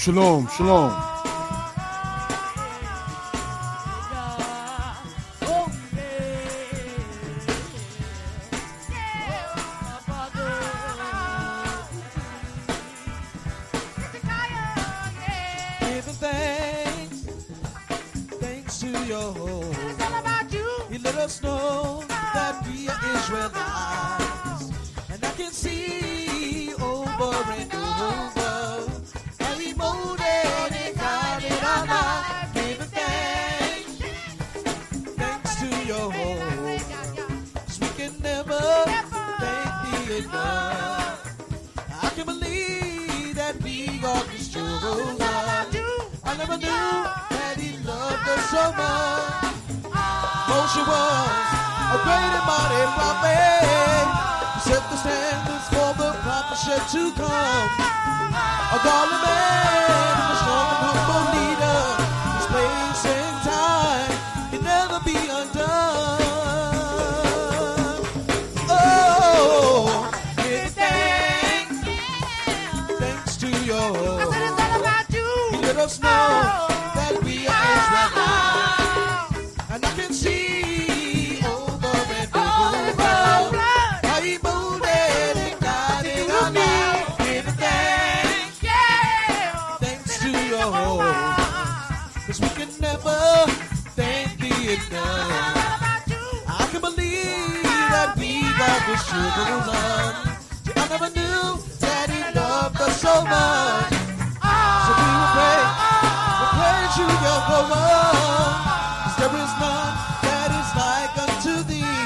Shalom, shalom. Giving thanks to your home. It's all about you. He let us know that we are Israelites, and I can see over and over how He molded and guided our life. Giving thanks to your home, 'cause we can never thank Thee enough. I can believe that we are His children. I never knew that He loved us so much. Moshe was a great and mighty prophet. He set the standards for the prophet to come. A godly man, a strong and humble leader. His place and time can never be undone. Oh, give thanks to your Lord. Let us know that we are Israelites, and I can see over and over how He molded and guided our life. Giving thanks to your Lord, 'cause we can never thank Thee enough. I can believe that we got His children. I never knew that He loved us so much. So we will praise you, Jehovah, 'cause there is none that is like unto Thee.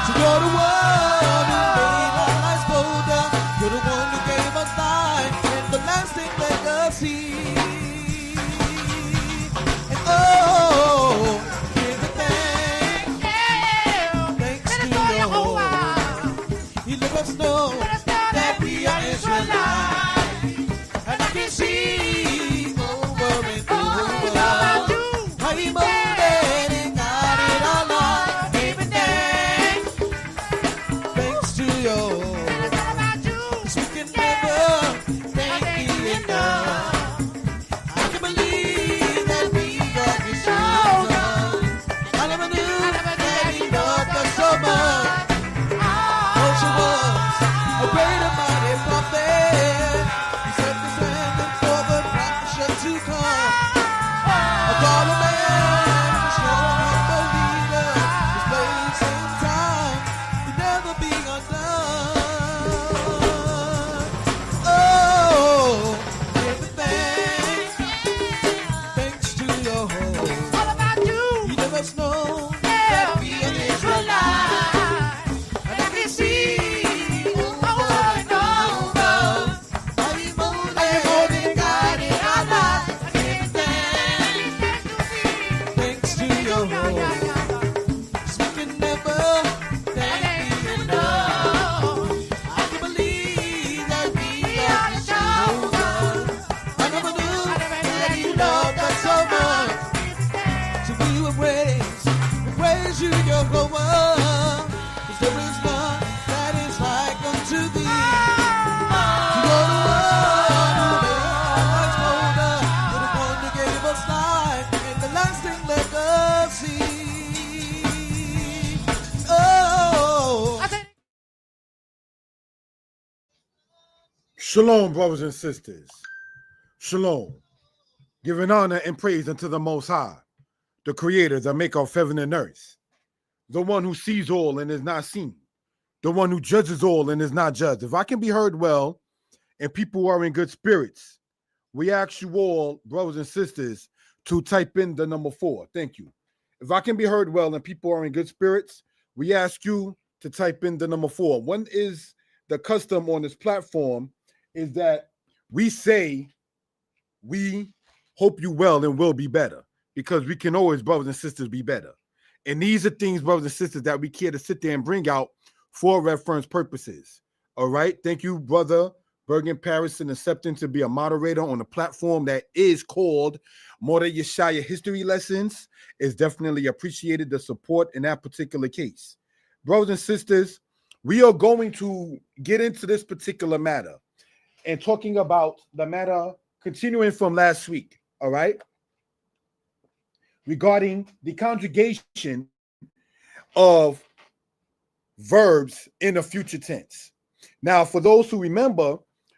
So you're the one who made our lives bolder. You're the one who gave us life and the lasting legacy. And oh, give thanks to Jehovah. He let us know that we are Israelites. And I can see over and over how He molded and guided our life. Giving thanks to you. 'Cause we can never thank Thee enough. I can believe that we got His children. I never knew that He loved us so much. Moshe was a great and mighty prophet. He set the standard for the prophet to come. A godly man, a strong humble leader. His place and time can never be undone. Oh, give thanks to your home. He let us know that we are Israelites, and I can see over and over how He molded and guided our life. Give thanks to your home, 'cause we can never thank Thee enough. I can believe that we are His children. I never knew that He loved us so much. So we will praise you, Jehovah, 'cause there is none that is like unto Thee. You're the one who made our lives bolder. You're the one who gave us life and the lasting legacy. Oh, Shalom, brothers and sisters. Shalom. Giving honor and praise unto the Most High, the Creator, the Maker of heaven and earth, the one who sees all and is not seen, the one who judges all and is not judged. If I can be heard well and people are in good spirits, we ask you all, brothers and sisters, to type in the number 4. Thank you. If I can be heard well and people are in good spirits, we ask you to type in the number 4. One is the custom on this platform is that we say we hope you well and will be better, because we can always, brothers and sisters, be better. And these are things, brothers and sisters, that we care to sit there and bring out for reference purposes. All right. Thank you, brother Bergen Parison, accepting to be a moderator on a platform that is called Mordeh Yeshaya History Lessons. Is definitely appreciated, the support in that particular case. Brothers and sisters, we are going to get into this particular matter and talking about the matter continuing from last week, all right, regarding the conjugation of verbs in the future tense. Now, for those who remember,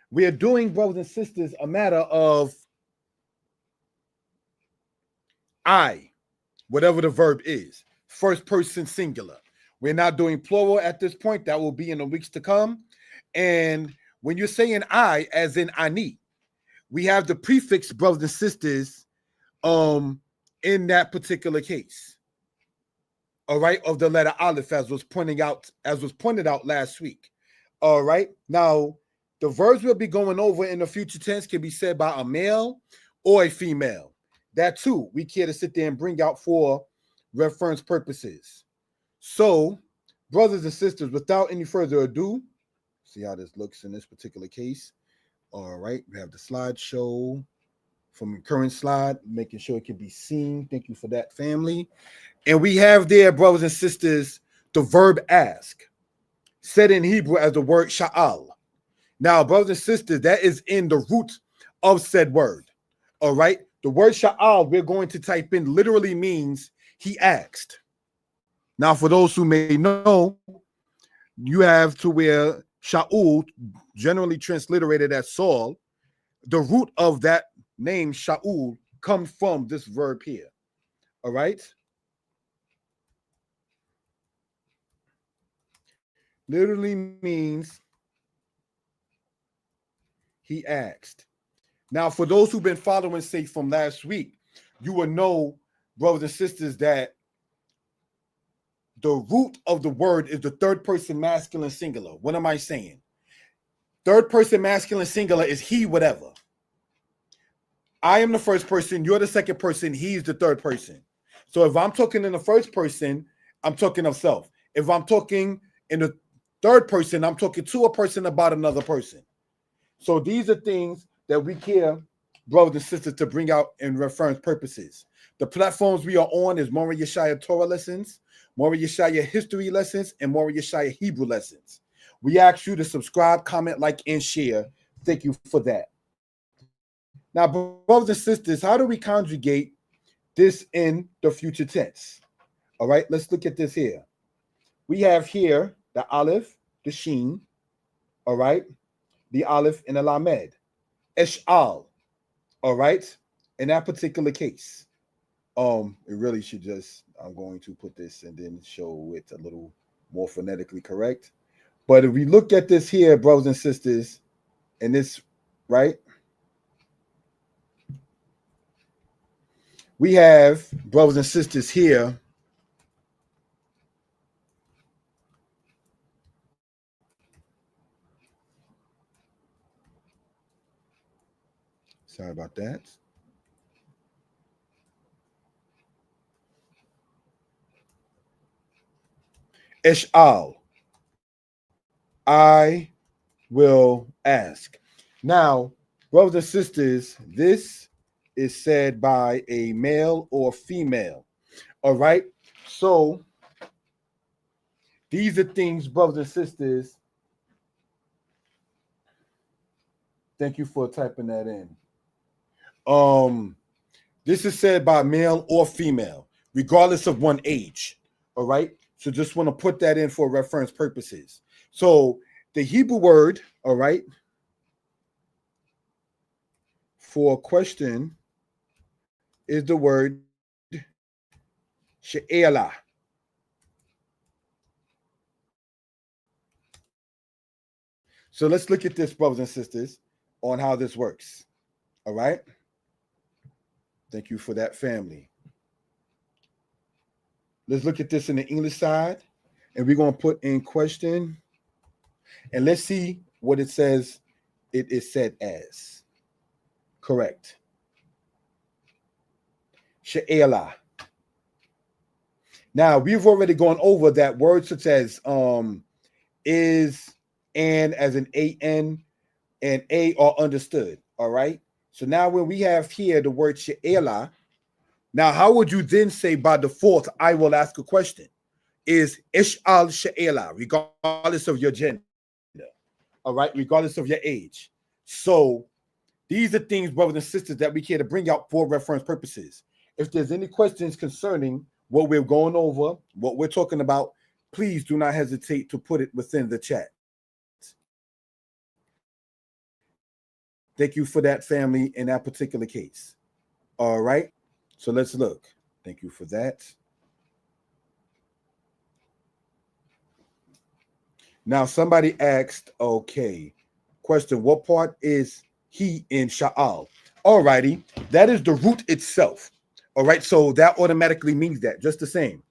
we are doing, brothers and sisters, a matter of I, whatever the verb is, first person singular. We're not doing plural at this point. That will be in the weeks to come. And when you're saying I, as in ani, we have the prefix, brothers and sisters, in that particular case. All right, of the letter aleph, as was pointed out last week. All right. Now, the verbs we'll be going over in the future tense can be said by a male or a female. That too, we care to sit there and bring out for reference purposes. So, brothers and sisters, without any further ado, see how this looks in this particular case. All right, we have the slideshow from the current slide, making sure it can be seen. Thank you for that, family. And we have there, brothers and sisters, the verb ask, said in Hebrew as the word sha'al. Now, brothers and sisters, that is in the root of said word. All right, the word sha'al, we're going to type in, literally means he asked. Now, for those who may know, you have to where Shaul, generally transliterated as Saul, the root of that name Shaul comes from this verb here. All right. Literally means he asked. Now, for those who've been following, say, from last week, you will know, brothers and sisters, that the root of the word is the third person masculine singular. What am I saying? Third person masculine singular is he, whatever. I am the first person, you're the second person, he's the third person. So if I'm talking in the first person, I'm talking of self. If I'm talking in the third person, I'm talking to a person about another person. So these are things that we care, brothers and sisters, to bring out in reference purposes. The platforms we are on is Mora Yeshaya Torah lessons, Mora Yeshaya history lessons, and Mora Yeshaya Hebrew lessons. We ask you to subscribe, comment, like, and share. Thank you for that. Now, brothers and sisters, how do we conjugate this in the future tense? All right, let's look at this here. We have here the aleph, the sheen, all right, the aleph and the lamed, esh'al, all right, in that particular case. It really should just, I'm going to put this and then show it a little more phonetically correct. But if we look at this here, brothers and sisters, and this, right, we have, brothers and sisters, here sorry about that. Esh'al, I will ask. Now, brothers and sisters, this is said by a male or female. All right. So these are things, brothers and sisters. Thank you for typing that in. This is said by male or female, regardless of one age. All right. So just want to put that in for reference purposes. So the Hebrew word, all right, for question is the word she'ela. So let's look at this, brothers and sisters, on how this works. All right. Thank you for that, family. Let's look at this in the English side, and we're going to put in question, and let's see what it says it is said as. Correct. She'ela. Now, we've already gone over that words such as is, and as an an, and a are understood. All right. So now when we have here the word she'ela, now how would you then say by default, I will ask a question? Is ish'al she'ela, regardless of your gender. All right, regardless of your age. So These are things, brothers and sisters, that we care to bring out for reference purposes. If there's any questions concerning what we're going over, what we're talking about, please do not hesitate to put it within the chat. Thank you for that, family, in that particular case. All right. So let's look. Thank you for that. Now, somebody asked, okay, question, what part is he in Sha'al? All righty. That is the root itself. All right. So that automatically means that, just the same.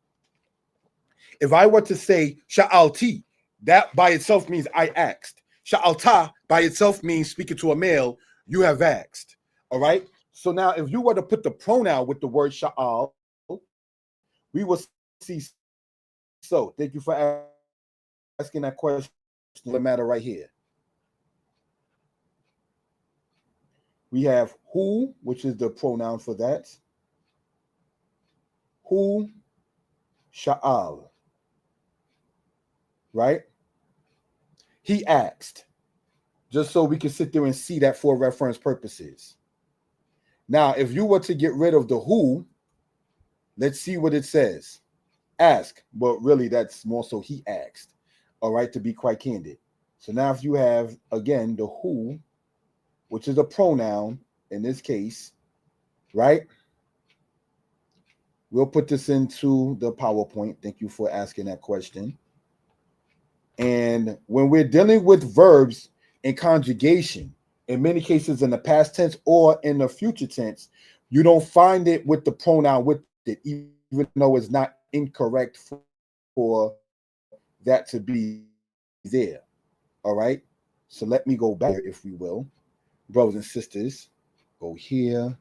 If I were to say Sha'alti, that by itself means I asked. Sha'alta by itself means speaking to a male, you have asked. All right. So now if you were to put the pronoun with the word Sha'al, we will see so. Thank you for asking that question. The matter right here. We have who, which is the pronoun for that. Who, Sha'al. Right? He asked. Just so we can sit there and see that for reference purposes. Now, if you were to get rid of the who, let's see what it says. Ask, but really that's more so he asked. All right, to be quite candid. So now if you have, again, the who, which is a pronoun in this case, right? We'll put this into the PowerPoint. Thank you for asking that question. And when we're dealing with verbs and conjugation, in many cases in the past tense or in the future tense, you don't find it with the pronoun with it, even though it's not incorrect for that to be there. All right. So let me go back, if we will. Brothers and sisters, go here.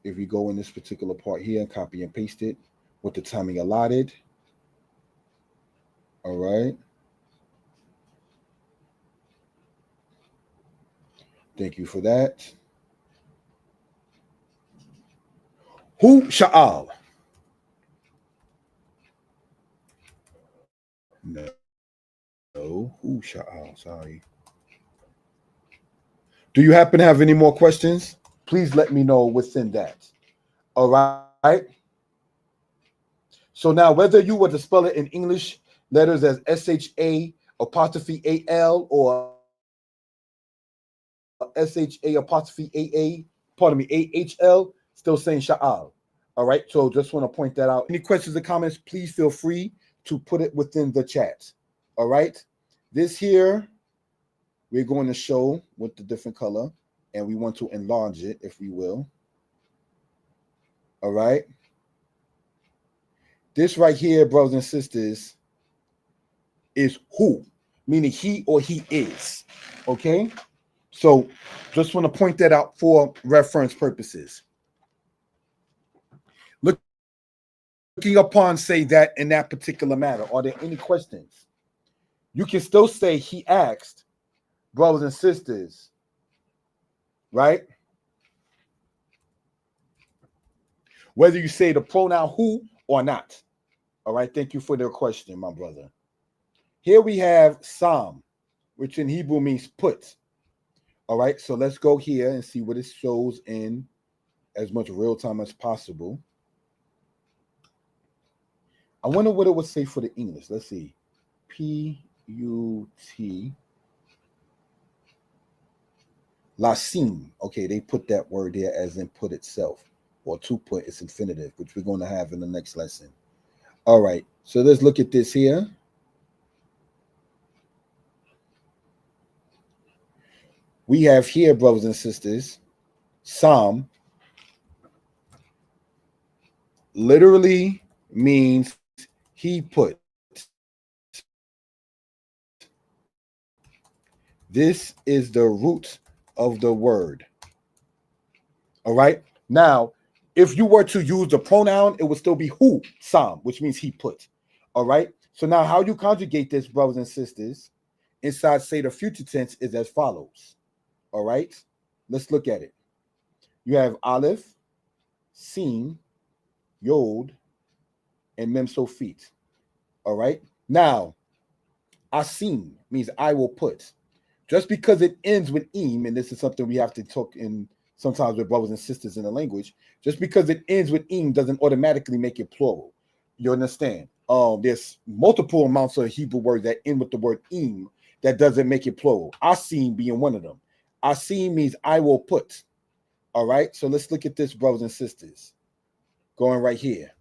If we go in this particular part here and copy and paste it with the timing allotted. All right. Thank you for that. Who Sha'al? No, who Sha'al? Sorry. Do you happen to have any more questions? Please let me know within that. All right. So now, whether you were to spell it in English letters as SHA apostrophe AL or SHA apostrophe AA, pardon me, AHL, still saying Sha'al. All right. So just want to point that out. Any questions or comments, please feel free to put it within the chat. All right. This here, we're going to show with the different color, and we want to enlarge it, if we will. All right. This right here, brothers and sisters, is who, meaning he or he is. Okay. So just want to point that out for reference purposes. Looking upon, say that in that particular matter, are there any questions? You can still say he asked, brothers and sisters, right? Whether you say the pronoun who or not. All right, thank you for the question, my brother. Here we have Psalm, which in Hebrew means put. All right, so let's go here and see what it shows in as much real time as possible. I wonder what it would say for the English. Let's see. P-U-T. Lasim. Okay, they put that word there as in put itself, or to put, it's infinitive, which we're going to have in the next lesson. All right, so let's look at this here. We have here, brothers and sisters, Psalm literally means he put. This is the root of the word. All right. Now, if you were to use the pronoun, it would still be who, Psalm, which means he put. All right. So now how you conjugate this, brothers and sisters, inside say the future tense is as follows. All right. Let's look at it. You have Aleph, Sin, Yod, and Mem Sofit. All right. Now, Asim means I will put. Just because it ends with im, and this is something we have to talk in sometimes with brothers and sisters in the language, just because it ends with im doesn't automatically make it plural. You understand? There's multiple amounts of Hebrew words that end with the word im that doesn't make it plural. Asim being one of them. Asim means I will put. All right. So let's look at this, brothers and sisters. Going right here.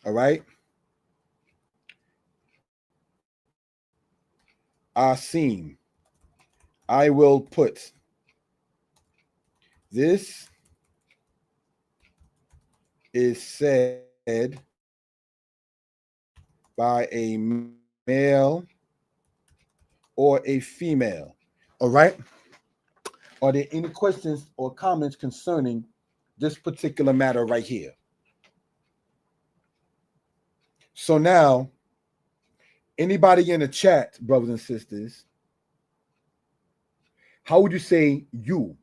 All right. Asim. I will put. This is said by a male or a female. All right. Are there any questions or comments concerning this particular matter right here? So now, anybody in the chat, brothers and sisters, how would you say you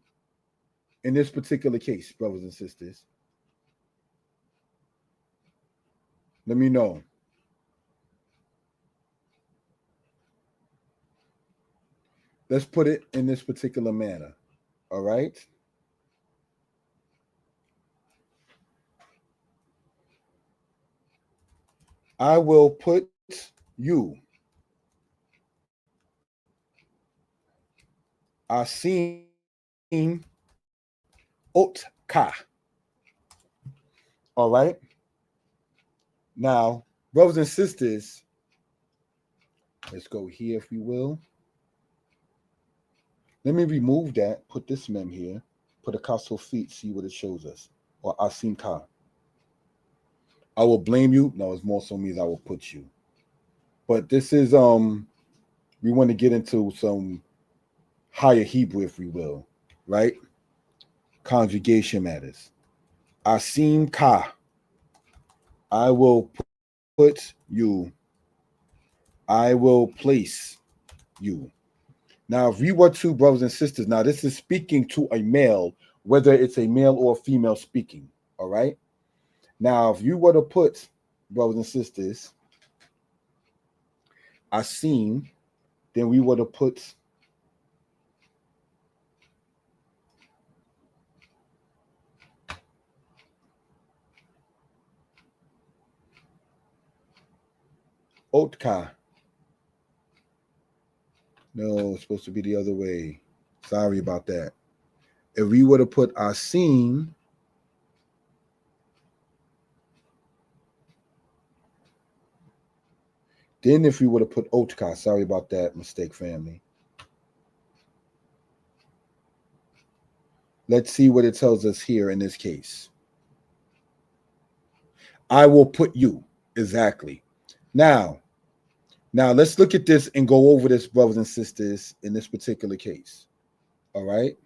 in this particular case, brothers and sisters? Let me know. Let's put it in this particular manner. All right. I will put you. Asim otka. All right. Now, brothers and sisters, let's go here if we will. Let me remove that, put this mem here, put a castle feet, see what it shows us. Or asim ka. I will blame you. No, it's more so means I will put you. But this is we want to get into some higher Hebrew, if we will, right? Conjugation matters. Asim ka. I will put you. I will place you. Now, if we were two brothers and sisters, now this is speaking to a male, whether it's a male or a female speaking. All right. Now, if you were to put, brothers and sisters, Asim, then we were to put Otka. No, it's supposed to be the other way. Sorry about that. If we were to put Asim, then if we were to put Otka, sorry about that mistake, family. Let's see what it tells us here in this case. I will put you. Exactly. Now let's look at this and go over this, brothers and sisters, in this particular case. All right?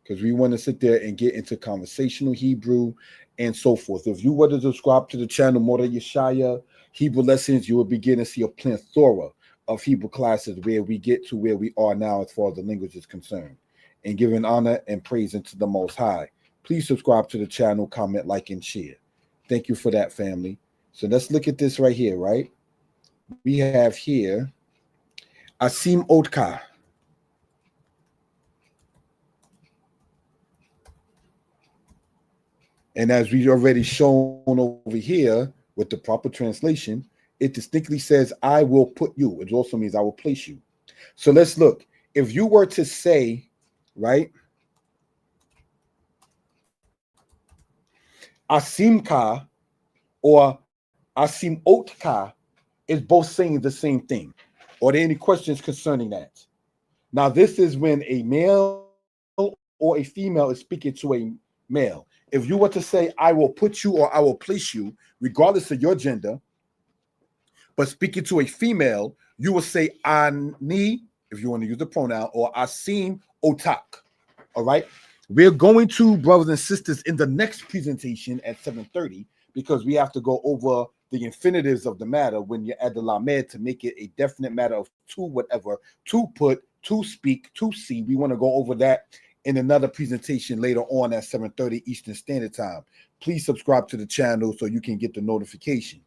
Because we want to sit there and get into conversational Hebrew and so forth. If you were to subscribe to the channel Mordeh Yeshaya Hebrew Lessons, you will begin to see a plethora of Hebrew classes where we get to where we are now as far as the language is concerned, and giving honor and praise unto the Most High. Please subscribe to the channel, comment, like, and share. Thank you for that, family. So let's look at this right here, right? We have here Asim Otka. And as we've already shown over here with the proper translation, it distinctly says, I will put you. It also means I will place you. So let's look. If you were to say, right, Asimka or Asim Otka is both saying the same thing. Are there any questions concerning that? Now, this is when a male or a female is speaking to a male. If you were to say, I will put you or I will place you, regardless of your gender, but speaking to a female, you will say ani, if you want to use the pronoun, or asim otak. All right. We're going to, brothers and sisters, in the next presentation at 7:30, because we have to go over the infinitives of the matter when you add the lamed to make it a definite matter of to whatever, to put, to speak, to see. We want to go over that in another presentation later on at 7:30 Eastern Standard Time. Please subscribe to the channel so you can get the notification.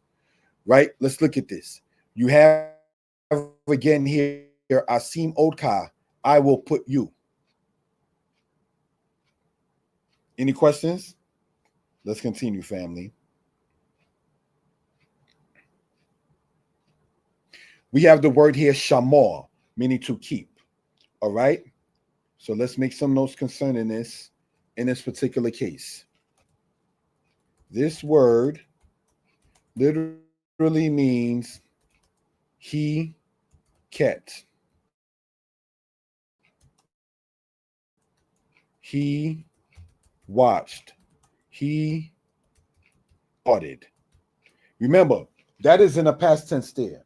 Right? Let's look at this. You have again here Asim Otka I will put you. Any questions? Let's continue, family. We have the word here, shamor, meaning to keep. All right? So let's make some notes concerning this in this particular case. This word literally means he kept. He watched. He guarded. Remember, that is in a past tense there.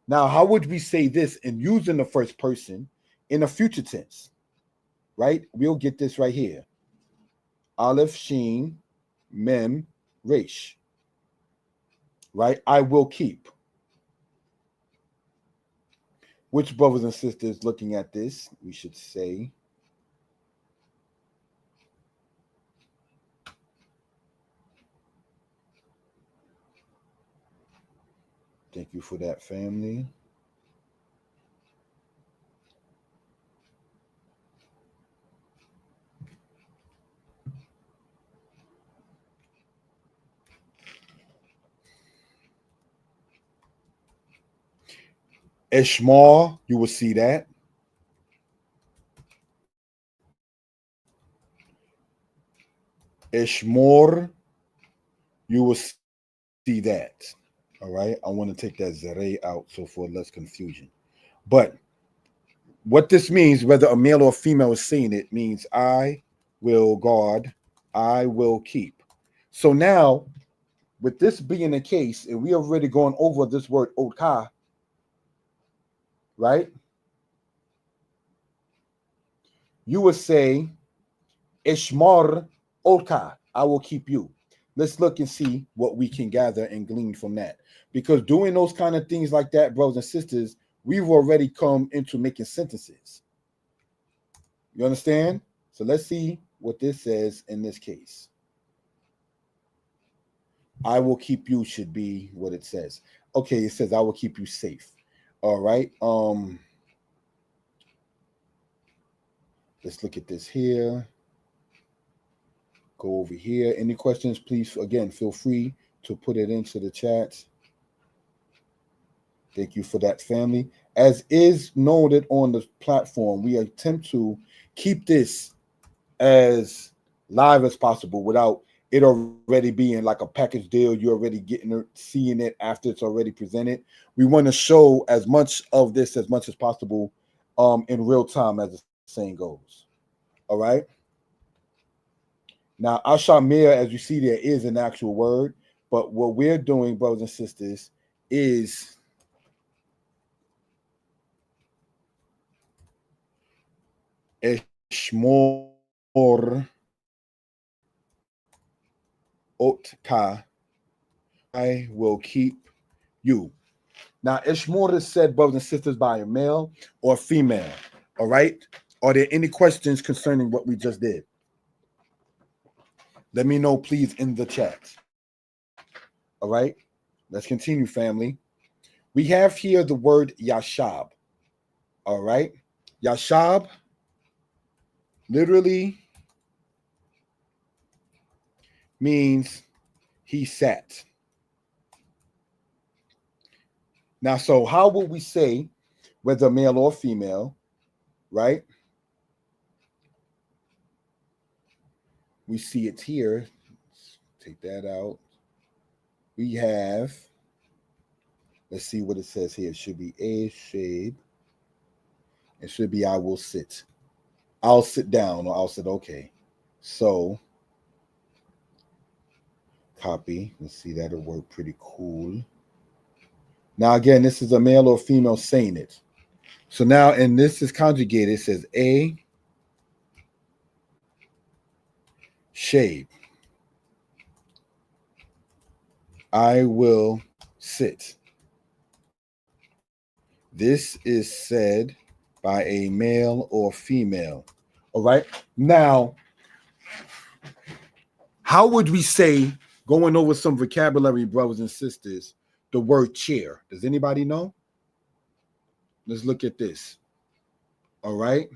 Now, how would we say this in using the first person in a future tense? Right? We'll get this right here. Aleph, Sheen, Mem, Resh. Right? I will keep. Which brothers and sisters looking at this, we should say, thank you for that, family. Ishmael, you will see that. Ishmor, you will see that. All right. I want to take that zere out so for less confusion. But what this means, whether a male or female is saying it, means I will guard, I will keep. So now, with this being the case, and we already gone over this word oka, right? You would say, Ishmar oka, I will keep you. Let's look and see what we can gather and glean from that. Because doing those kind of things like that, brothers and sisters, we've already come into making sentences. You understand? So let's see what this says in this case. I will keep you should be what it says. Okay, it says I will keep you safe. All right. Let's look at this here. Go over here. Any questions, please, again, feel free to put it into the chat. Thank you for that, family. As is noted on the platform, we attempt to keep this as live as possible without it already being like a package deal. You're already getting it, seeing it after it's already presented. We want to show as much of this as much as possible in real time, as the saying goes. All right. Now, Ashamir, as you see, there is an actual word, but what we're doing, brothers and sisters, is Eshmor Otka, I will keep you. Now, Ishmor is said, brothers and sisters, by a male or female. All right. Are there any questions concerning what we just did? Let me know, please, in the chat. All right. Let's continue, family. We have here the word Yashab. All right. Yashab literally means he sat. Now, so how would we say whether male or female, right? We see it here. Let's take that out. We have, let's see what it says here. It should be a shade. It should be I will sit. I'll sit down, or I'll sit. Okay. So copy. Let's see, that'll work pretty cool. Now, again, this is a male or female saying it. So now, and this is conjugated. It says a shade. I will sit. This is said by a male or female. All right. Now, how would we say, going over some vocabulary, brothers and sisters, the word chair? Does anybody know? Let's look at this. All right.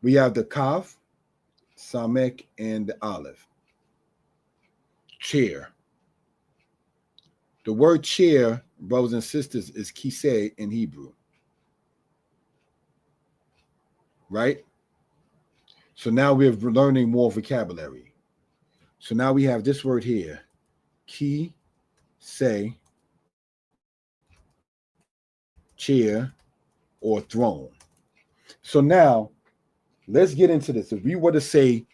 We have the kaf, samek, and the aleph. Chair. The word chair, brothers and sisters, is kiseh in Hebrew. Right? So now we're learning more vocabulary. So now we have this word here, kiseh, chair, or throne. So now let's get into this. If we were to say,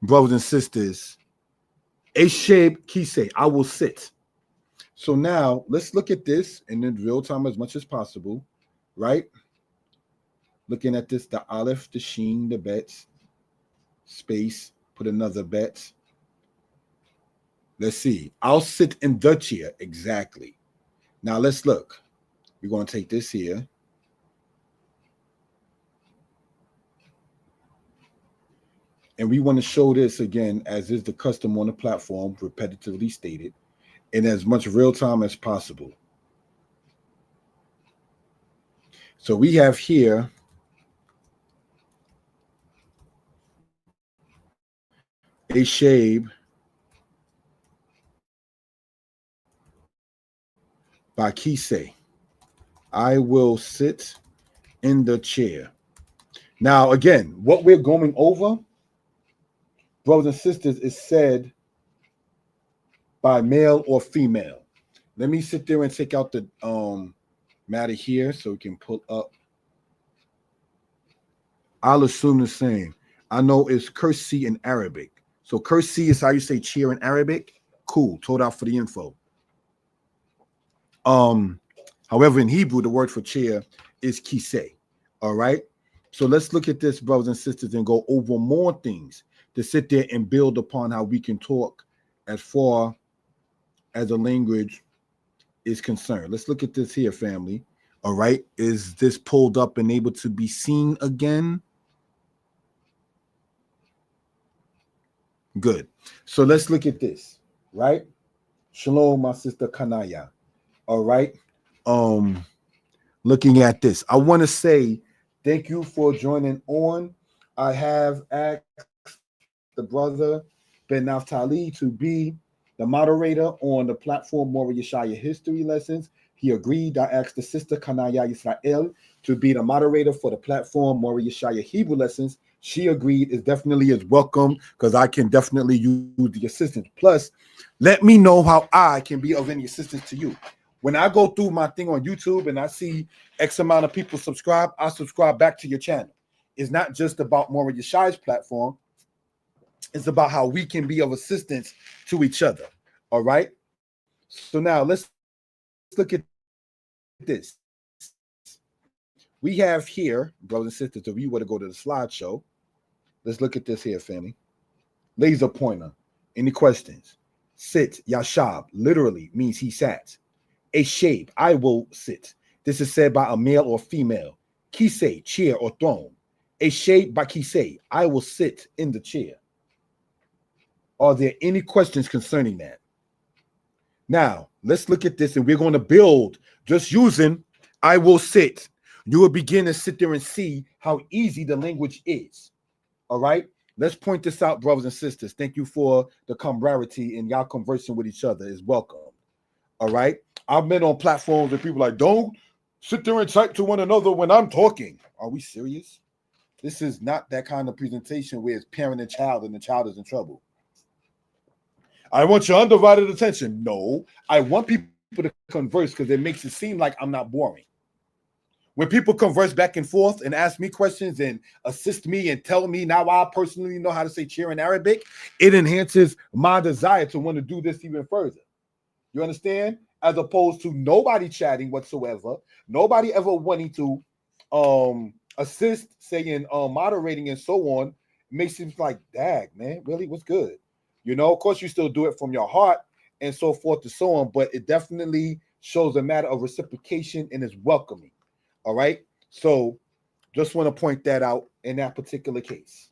brothers and sisters, Esheb kiseh, I will sit. So now let's look at this in real time as much as possible, right? Looking at this, the aleph, the sheen, the bet, space, put another bet. Let's see. I'll sit in the chair. Exactly. Now let's look. We're going to take this here. And we want to show this again, as is the custom on the platform, repetitively stated, in as much real time as possible. So we have here a shade by Kisei. I will sit in the chair. Now, again, what we're going over, brothers and sisters, is said by male or female. Let me sit there and take out the matter here so we can pull up. I'll assume the same. I know it's kursi in Arabic. So kursi is how you say chair in Arabic. Cool. Told out for the info. However, in Hebrew, the word for chair is kiseh. All right. So let's look at this, brothers and sisters, and go over more things to sit there and build upon how we can talk as far as a language is concerned. Let's look at this here, family. All right. Is this pulled up and able to be seen again? Good. So let's look at this, right? Shalom, my sister Kanaya. All right. Looking at this, I want to say thank you for joining on. I have asked the brother Ben Naftali to be the moderator on the platform Mora Yeshaya History Lessons. He agreed. I asked the sister Kanaya Yisrael to be the moderator for the platform Mora Yeshaya Hebrew Lessons. She agreed. Is definitely is welcome because I can definitely use the assistance. Plus, let me know how I can be of any assistance to you. When I go through my thing on YouTube and I see X amount of people subscribe, I subscribe back to your channel. It's not just about Mora Yeshaya's platform. It's about how we can be of assistance to each other. All right. So now let's look at this. We have here, brothers and sisters, if you were to go to the slideshow, let's look at this here, family. Laser pointer. Any questions? Sit, yashab, literally means he sat. A shape, I will sit. This is said by a male or female. Kisei, chair or throne. A shape by kisei, I will sit in the chair. Are there any questions concerning that? Now, let's look at this and we're going to build just using I will sit. You will begin to sit there and see how easy the language is. All right? Let's point this out, brothers and sisters. Thank you for the camaraderie and y'all conversing with each other is welcome. All right? I've been on platforms where people are like, don't sit there and type to one another when I'm talking. Are we serious? This is not that kind of presentation where it's parent and the child is in trouble. I want your undivided attention. No, I want people to converse because it makes it seem like I'm not boring. When people converse back and forth and ask me questions and assist me and tell me now I personally know how to say chair in Arabic, it enhances my desire to want to do this even further. You understand? As opposed to nobody chatting whatsoever, nobody ever wanting to assist, saying moderating and so on, it makes it like, dag, man, really, what's good? You know, of course, you still do it from your heart and so forth and so on, but it definitely shows a matter of reciprocation and is welcoming. All right. So just want to point that out in that particular case.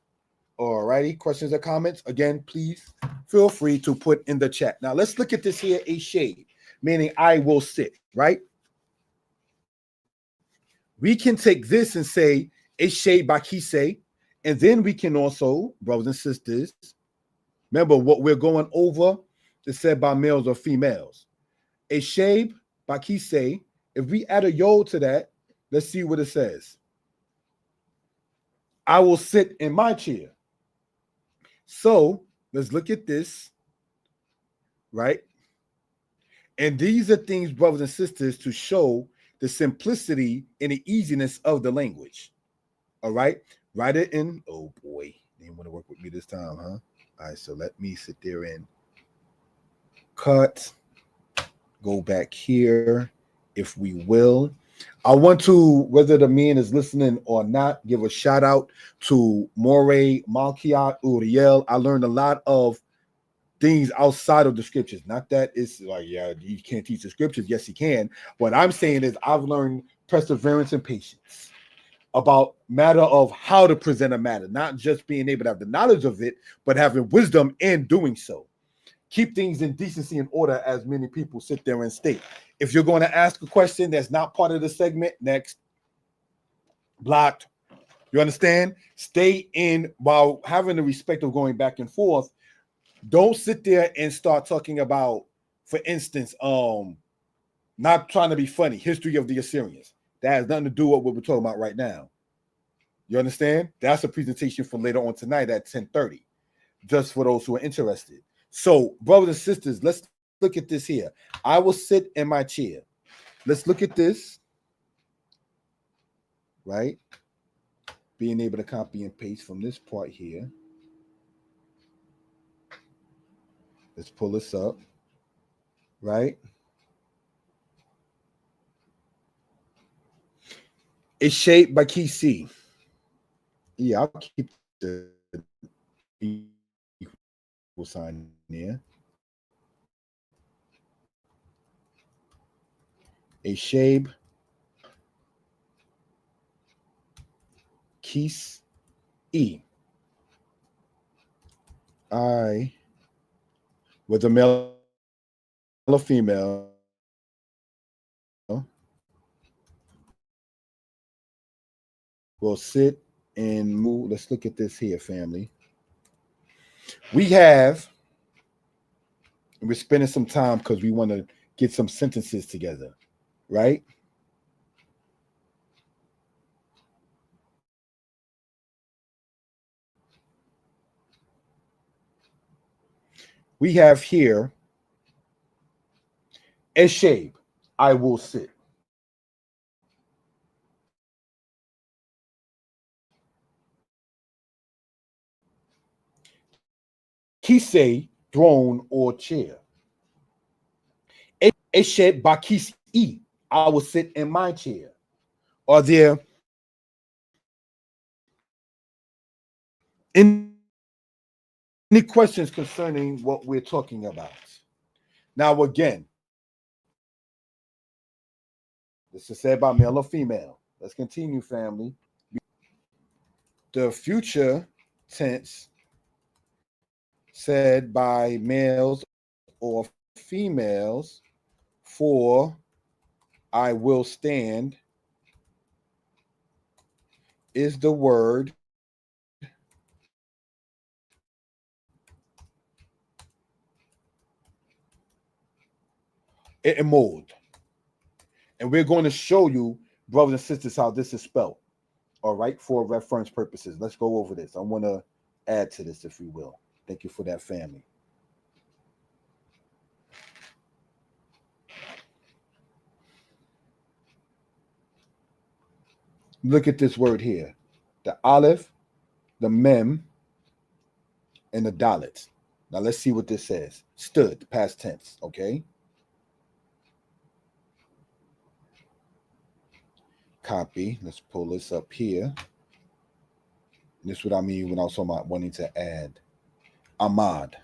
All righty. Questions or comments? Again, please feel free to put in the chat. Now, let's look at this here, a shade, meaning I will sit, right? We can take this and say Eshe Bakise. And then we can also, brothers and sisters, remember what we're going over is said by males or females. Eshe Bakise. If we add a yod to that, let's see what it says. I will sit in my chair. So let's look at this, right? And these are things, brothers and sisters, to show the simplicity and the easiness of the language. All right, write it in. Oh boy, they didn't want to work with me this time, huh? All right, so let me sit there and cut. Go back here, if we will. I want to, whether the man is listening or not, give a shout out to Moray, Malkiat, Uriel. I learned a lot of things outside of the scriptures. Not that it's like, yeah, you can't teach the scriptures. Yes, you can. What I'm saying is I've learned perseverance and patience about matter of how to present a matter, not just being able to have the knowledge of it, but having wisdom in doing so. Keep things in decency and order, as many people sit there and state. If you're going to ask a question that's not part of the segment, next, blocked. You understand? Stay in while having the respect of going back and forth. Don't sit there and start talking about, for instance, not trying to be funny, history of the Assyrians. That has nothing to do with what we're talking about right now. You understand? That's a presentation for later on tonight at 10:30, just for those who are interested. So, brothers and sisters, let's look at this here. I will sit in my chair. Let's look at this, right? Being able to copy and paste from this part here. Let's pull this up, right? It's shaped by key C. Yeah, I'll keep the equal sign there. A shape keys E. I, whether male or female, will sit and move. Let's look at this here, family. We have, and we're spending some time because we want to get some sentences together, right? We have here a shape. I will sit. Kise, throne or chair. Eshe bakis e. I will sit in my chair. Are there any questions concerning what we're talking about? Now, again, this is said by male or female. Let's continue, family. The future tense said by males or females for I will stand is the word mold. And we're going to show you, brothers and sisters, how this is spelled. All right, for reference purposes. Let's go over this. I want to add to this, if we will. Thank you for that, family. Look at this word here. The aleph, the mem, and the dalet. Now let's see what this says. Stood, past tense, okay? Copy. Let's pull this up here. This is what I mean when I was talking about wanting to add Ahmad.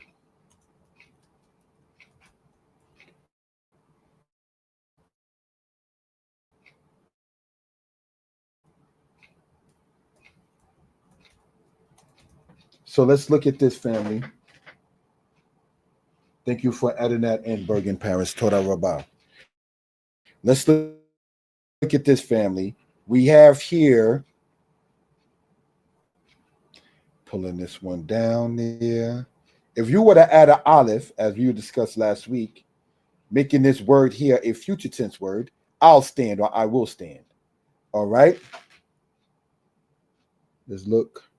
So let's look at this, family. Thank you for adding that in, Bergen Paris, Toda Rabbah. Let's look at this, family. We have here Pulling this one down there. If you were to add an aleph, as we discussed last week, making this word here a future tense word, I'll stand or I will stand. All right. Let's look.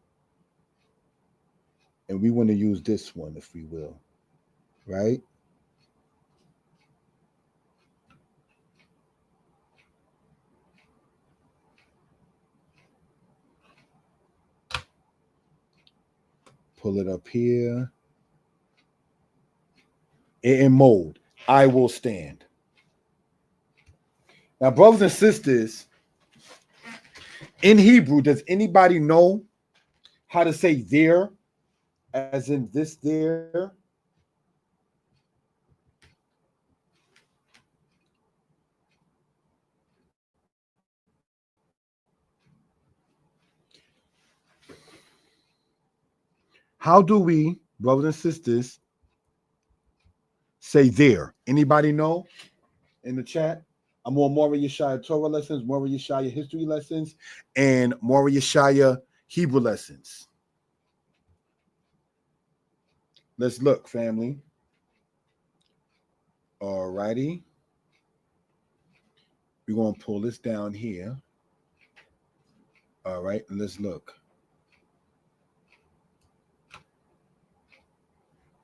And we want to use this one, if we will. Right? Pull it up here. In mode, I will stand. Now, brothers and sisters, in Hebrew, does anybody know how to say there, as in this there? How do we, brothers and sisters, say there? Anybody know in the chat? I'm on Mora Yeshaya Torah lessons, Mora Yeshaya history lessons, and Mora Yeshaya Hebrew lessons. Let's look, family. All righty. We're going to pull this down here. All right, and let's look.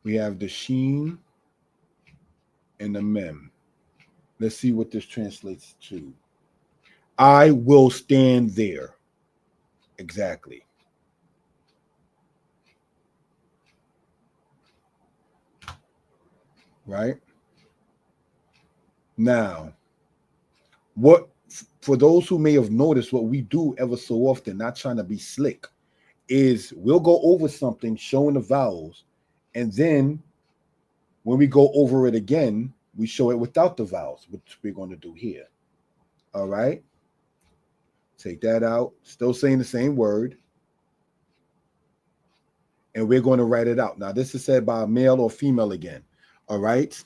We have the sheen and the mem. Let's see what this translates to. I will stand there. Exactly. Right? Now, what for those who may have noticed, what we do ever so often, not trying to be slick, is we'll go over something showing the vowels, and then when we go over it again, we show it without the vowels, which we're going to do here. All right. Take that out. Still saying the same word. And we're going to write it out. Now, this is said by a male or female again. All right.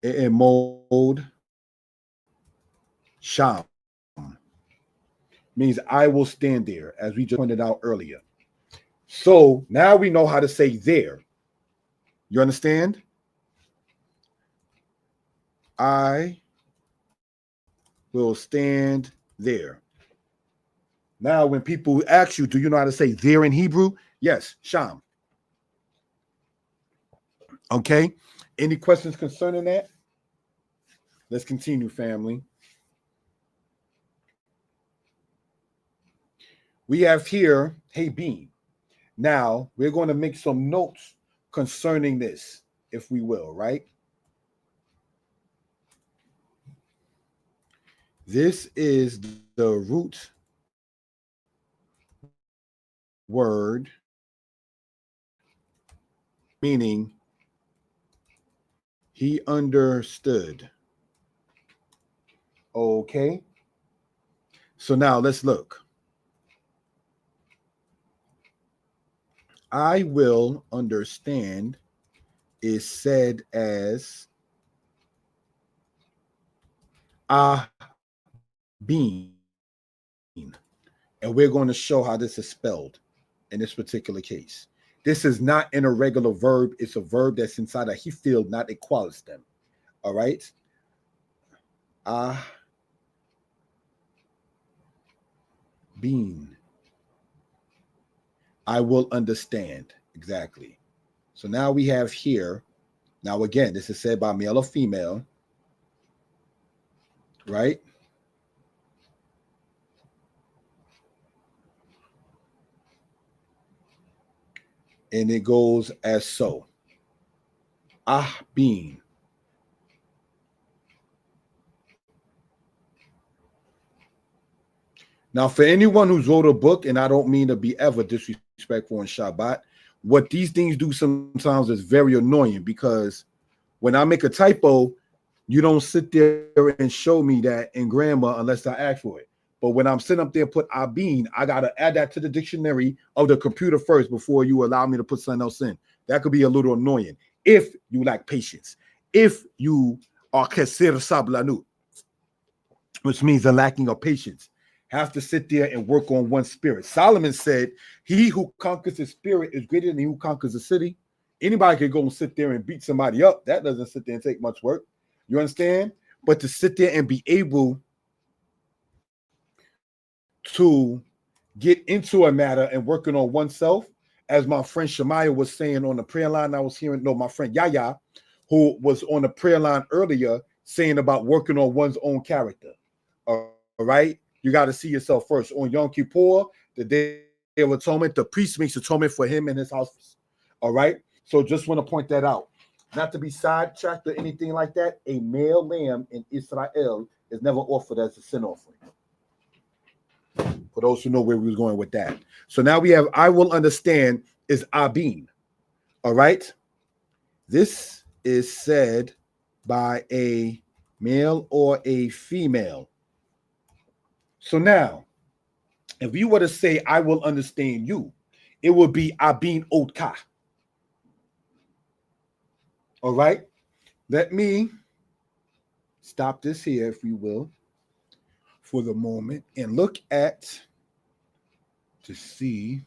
In mode, sham means I will stand there, as we just pointed out earlier. So now we know how to say there. You understand? I will stand there. Now, when people ask you, do you know how to say there in Hebrew? Yes, sham. Okay. Any questions concerning that? Let's continue, family. We have here, hey, bean. Now, we're going to make some notes concerning this, if we will, right? This is the root word, meaning he understood. Okay. So now let's look. I will understand is said as being. And we're going to show how this is spelled in this particular case. This is not an irregular verb. It's a verb that's inside a he field, not a qual stem. All right. Being. I will understand. Exactly. So now we have here. Now, again, this is said by male or female. Right? And it goes as so. Being. Now, for anyone who's wrote a book, and I don't mean to be ever disrespectful on Shabbat, what these things do sometimes is very annoying, because when I make a typo, you don't sit there and show me that in grammar unless I ask for it. But when I'm sitting up there and put abin, I got to add that to the dictionary of the computer first before you allow me to put something else in. That could be a little annoying if you lack patience. If you are keser sablanut. which means the lacking of patience. Have to sit there and work on one spirit. Solomon said, he who conquers his spirit is greater than he who conquers the city. Anybody can go and sit there and beat somebody up. That doesn't sit there and take much work. You understand? But to sit there and be able to get into a matter and working on oneself, as my friend Shemaiah was saying on the prayer line, I was hearing, no, my friend Yaya, who was on the prayer line earlier, saying about working on one's own character. All right? You got to see yourself first. On Yom Kippur, the Day of Atonement, the priest makes atonement for him and his house. All right? So just want to point that out. Not to be sidetracked or anything like that, a male lamb in Israel is never offered as a sin offering. For those who know where we was going with that. So now we have I will understand is abin. All right? This is said by a male or a female. So now, if you were to say I will understand you, it would be abin otka. All right? Let me stop this here, if you will, for the moment, and look at to see,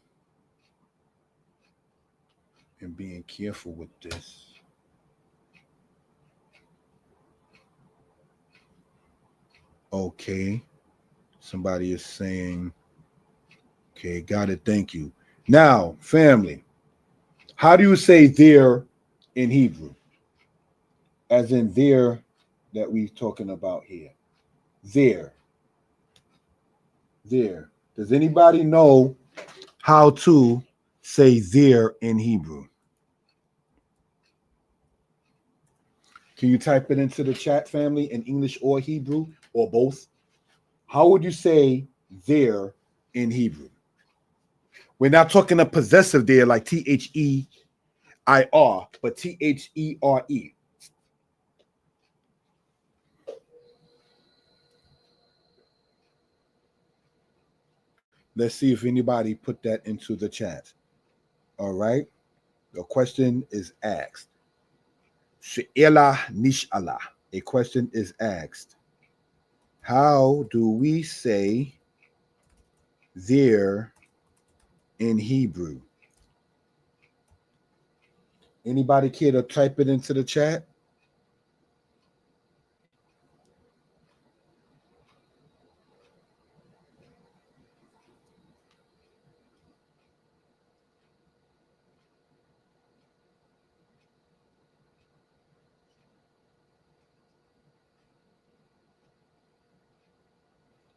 and being careful with this. Okay. Somebody is saying, okay, got it. Thank you. Now, family, how do you say there in Hebrew? As in there that we're talking about here. There. There. Does anybody know how to say there in Hebrew? Can you type it into the chat, family, in English or Hebrew or both? How would you say there in Hebrew? We're not talking a possessive there like Their, but There. Let's see if anybody put that into the chat. All right. The question is asked. She'ela nish'ala. A question is asked. How do we say there in Hebrew? Anybody care to type it into the chat?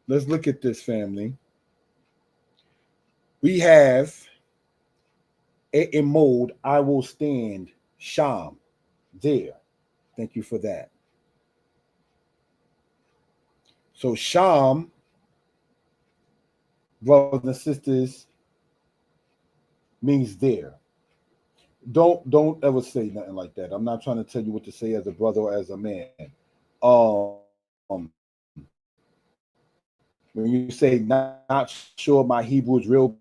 Let's look at this, family. We have in mode, I will stand, sham, there. Thank you for that. So sham, brothers and sisters, means there. Don't ever say nothing like that. I'm not trying to tell you what to say as a brother or as a man. When you say not sure my Hebrew is real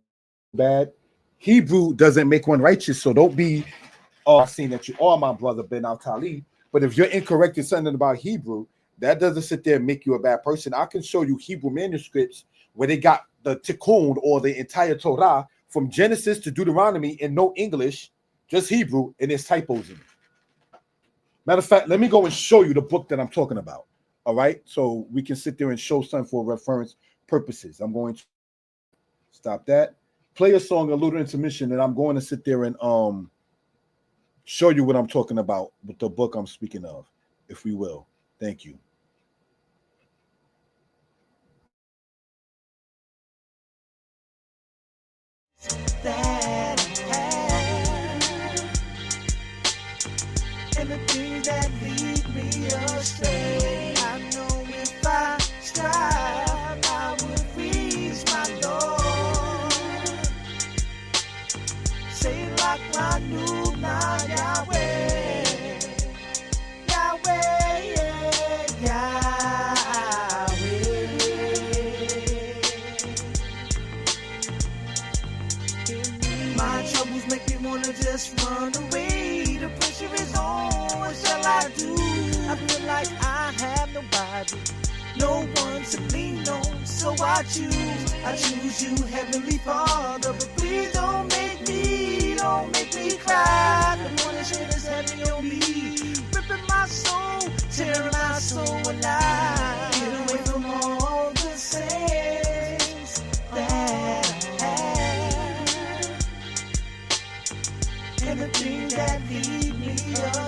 bad, Hebrew doesn't make one righteous. So don't be saying that you are my brother Ben Al-Tali. But if you're incorrect in something about Hebrew, that doesn't sit there and make you a bad person. I can show you Hebrew manuscripts where they got the Tikkun or the entire Torah from Genesis to Deuteronomy in no English, just Hebrew, and there's typos in it. Matter of fact, let me go and show you the book that I'm talking about. All right, so we can sit there and show something for reference purposes. I'm going to stop that, play a song, a little intermission, and I'm going to sit there and show you what I'm talking about with the book I'm speaking of, if we will. Thank you. That and the things that lead me astray. I know if I strive, I will reach my Lord. Say like I knew not Yahweh, Yahweh, Yahweh. My troubles make me wanna just run away. The pressure is on. What shall I do? I feel like I have nobody, no one to lean on, so I choose you, Heavenly Father. But please don't make me cry. The morning shit is heavy on me, ripping my soul, tearing my soul alive. Get away from all the sins that I have, and the things that lead me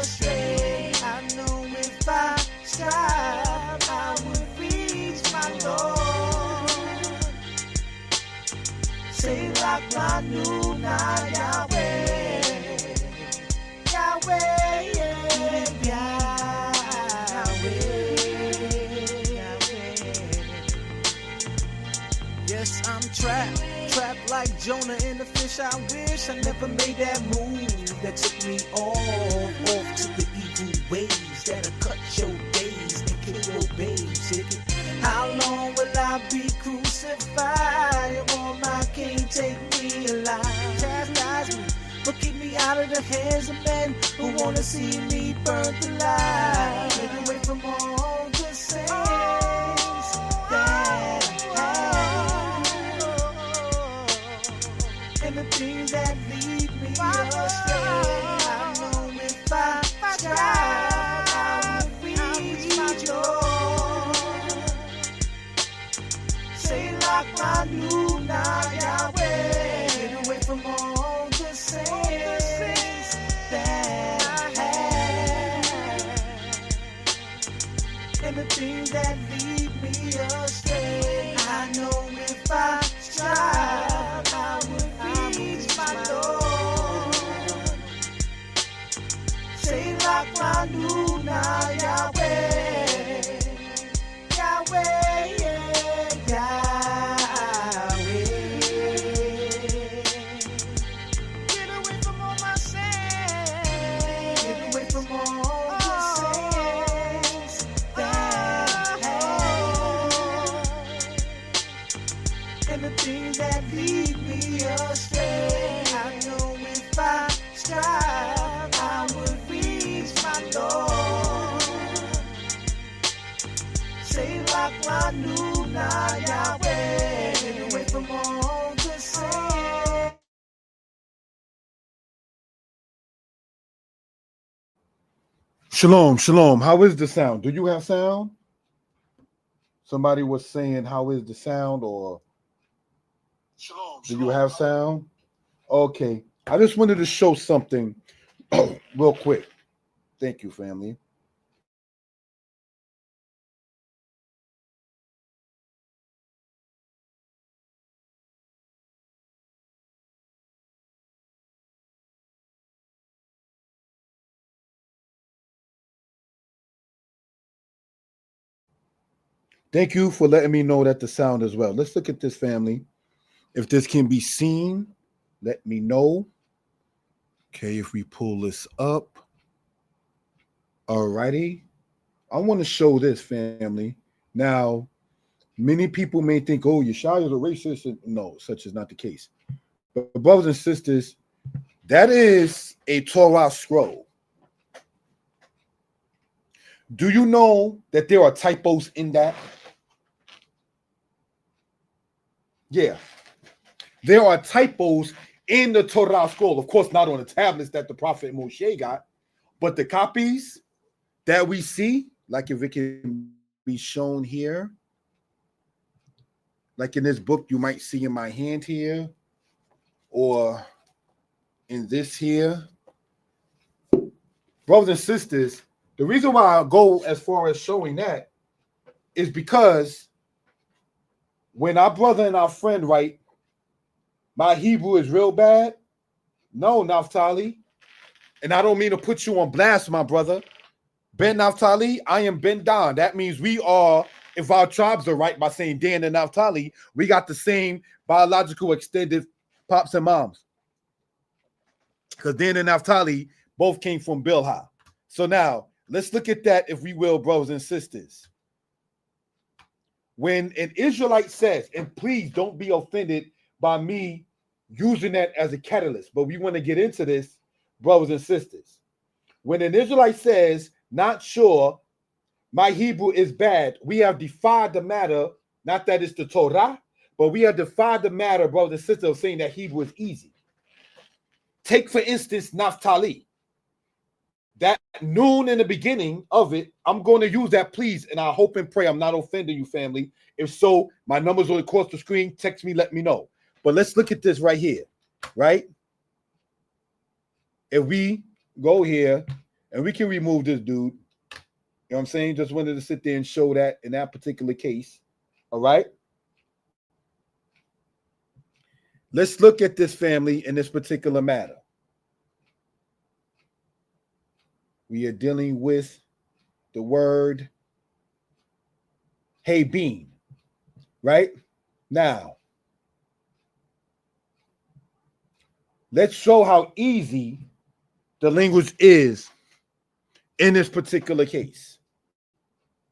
astray. I know if I strive, I would reach my Lord. Say like my new now, Yahweh, Yahweh, Yes, I'm trapped like Jonah in the fish. I wish I never made that move that took me off to the evil ways that'll cut your days and kill your babes. How long will I be crucified? Oh, my can't take me alive. Chastise me, but keep me out of the hands of men who wanna see me burnt alive. Get away from all the sins that I have, and the things that lead me astray. I know if I strive, I will reach my Lord. Say like my new now, Yahweh. Get away from all the sins that I have, and the things that lead me astray. I know if I strive, I would reach my Lord. Say like my new now, Yahweh, Yahweh, Yahweh. Get away from all my sins. Get away from all the sins that I have, and the things that lead me astray. I know if I strive, I would reach my Lord. Say like my new now, Yahweh. Get away from all the sins. Shalom, shalom. How is the sound? Do you have sound? Somebody was saying, how is the sound? Or Shalom, do you have sound? Okay. I just wanted to show something real quick. Thank you, family. Thank you for letting me know that the sound as well. Let's look at this, family. If this can be seen, let me know. Okay, if we pull this up. Alrighty. I want to show this, family. Now, many people may think, oh, Yeshua is a racist. No, such is not the case. But brothers and sisters, that is a Torah scroll. Do you know that there are typos in that? Yeah. There are typos in the Torah scroll. Of course, not on the tablets that the prophet Moshe got, but the copies that we see, like if it can be shown here, like in this book you might see in my hand here, or in this here. Brothers and sisters, the reason why I go as far as showing that is because when our brother and our friend write, my Hebrew is real bad. No, Naphtali. And I don't mean to put you on blast, my brother. Ben Naphtali, I am Ben Dan. That means we are, if our tribes are right by saying Dan and Naphtali, we got the same biological extended pops and moms. Because Dan and Naphtali both came from Bilhah. So now, let's look at that, if we will, brothers and sisters. When an Israelite says, and please don't be offended by me using that as a catalyst, but we want to get into this, brothers and sisters. When an Israelite says, not sure, My Hebrew is bad. We have defied the matter, not that it's the Torah, but we have defied the matter, brothers and sisters, of saying that Hebrew is easy. Take, for instance, Naphtali. That noon in the beginning of it, I'm going to use that, please, and I hope and pray I'm not offending you, family. If so, my number's on across the screen. Text me, let me know. But let's look at this right here, right? If we go here, and we can remove this dude, you know what I'm saying? Just wanted to sit there and show that in that particular case, all right? Let's look at this, family, in this particular matter. We are dealing with the word hey bean, right? Now, let's show how easy the language is in this particular case.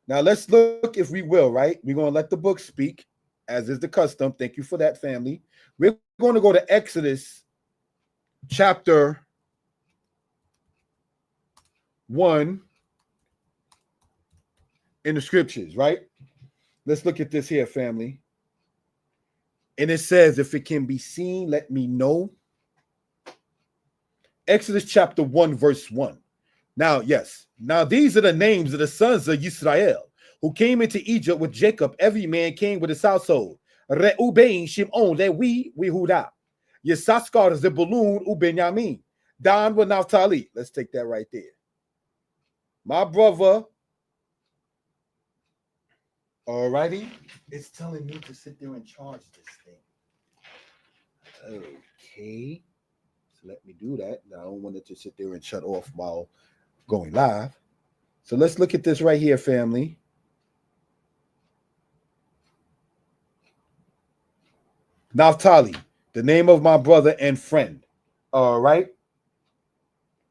Now, let's look, if we will, right? We're going to let the book speak, as is the custom. Thank you for that, family. We're going to go to Exodus chapter 1 in the scriptures, right? Let's look at this here, family. And it says, if it can be seen, let me know. Exodus chapter 1, verse 1. Now, yes. Now, these are the names of the sons of Israel who came into Egypt with Jacob. Every man came with his household. Reuben, Shimon, Levi, Yehudah. Yissaschar, Zebulun, Benjamin. Dan with Naphtali. Let's take that right there. My brother, alrighty, it's telling me to sit there and charge this thing. Okay, so let me do that. I don't want it to sit there and shut off while going live. So let's look at this right here, family. Naphtali, the name of my brother and friend. All right,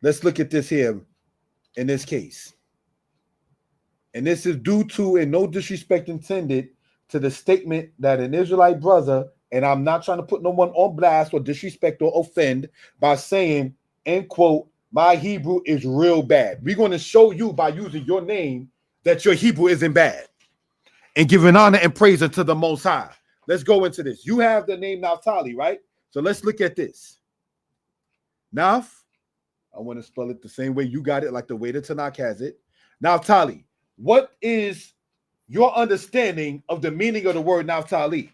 let's look at this here. In this case, and this is due to, and no disrespect intended, to the statement that an Israelite brother, and I'm not trying to put no one on blast or disrespect or offend by saying, end quote, my Hebrew is real bad. We're going to show you by using your name that your Hebrew isn't bad, and giving honor and praise unto the Most High. Let's go into this. You have the name Naphtali, right? So let's look at this. Naph, I want to spell it the same way you got it, like the way the Tanakh has it. Naphtali, what is your understanding of the meaning of the word Naphtali?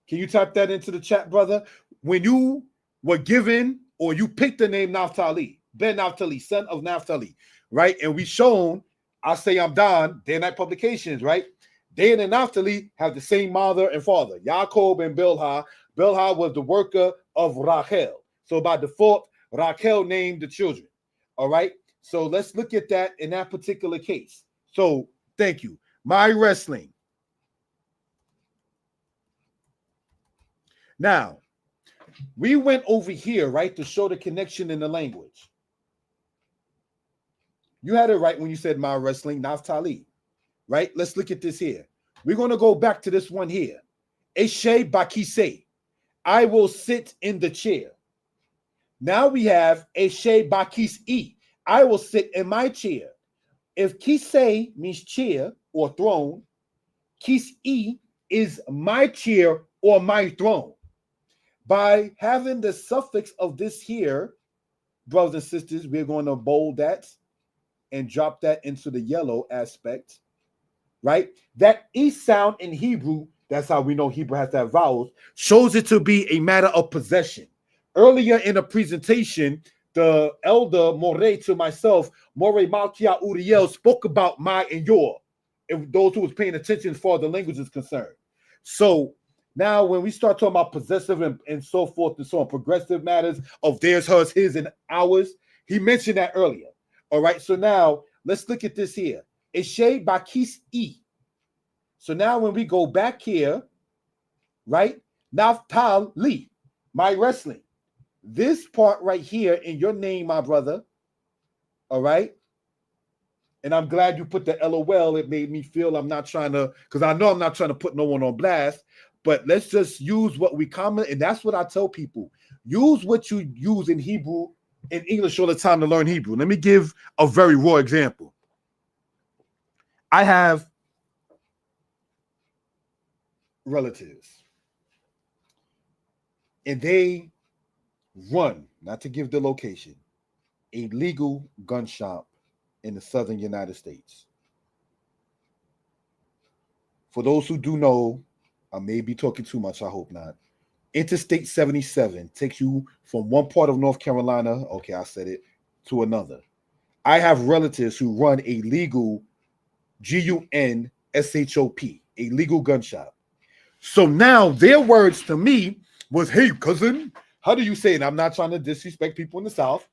Can you type that into the chat, brother? When you were given, or you picked the name Naphtali, Ben Naphtali, son of Naphtali, right? And we shown, I say I'm Don, Day and Night Publications, right? Dan and Naphtali have the same mother and father, Yaakov and Bilhah. Bilhah was the worker of Rachel. So by default, Rachel named the children. All right. So let's look at that in that particular case. So thank you. My wrestling. Now, we went over here, right, to show the connection in the language. You had it right when you said my wrestling, Naphtali. Right? Let's look at this here. We're going to go back to this one here. Eshe bakise. I will sit in the chair. Now we have Eshe bakis-i. I will sit in my chair. If kise means chair or throne, kis-i is my chair or my throne. By having the suffix of this here, brothers and sisters, we're going to bold that and drop that into the yellow aspect, right? That E sound in Hebrew, that's how we know Hebrew has that vowels, shows it to be a matter of possession. Earlier in the presentation, the elder Moreh to myself, Moreh Malkia Uriel, spoke about my and your, if those who was paying attention as far as the language is concerned. So now when we start talking about possessive and so forth and so on, progressive matters of theirs, hers, his, and ours, he mentioned that earlier. All right, so now let's look at this here. Eshe bakis e. So now when we go back here, right? Naphtali, my wrestling. This part right here in your name, my brother. All right. And I'm glad you put the LOL. It made me feel I'm not trying to, because I know I'm not trying to put no one on blast, but let's just use what we common. And that's what I tell people. Use what you use in Hebrew in English all the time to learn Hebrew. Let me give a very raw example. I have relatives, and they run, not to give the location, a legal gun shop in the southern United States. For those who do know, I may be talking too much, I hope not. Interstate 77 takes you from one part of North Carolina, okay, I said it, to another. I have relatives who run a legal G-U-N-S-H-O-P, a legal gun shop. So now their words to me was, hey, cousin, how do you say it? I'm not trying to disrespect people in the South.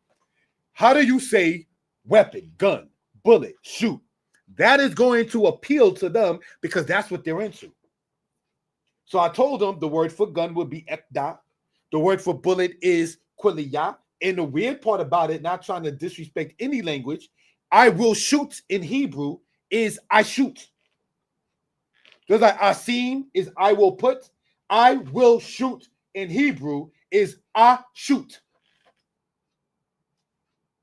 How do you say weapon, gun, bullet, shoot? That is going to appeal to them because that's what they're into. So I told them the word for gun would be ekda. The word for bullet is kwiliya. And the weird part about it, not trying to disrespect any language, I will shoot in Hebrew is I shoot. Just like asim is I will put, I will shoot in Hebrew is I shoot.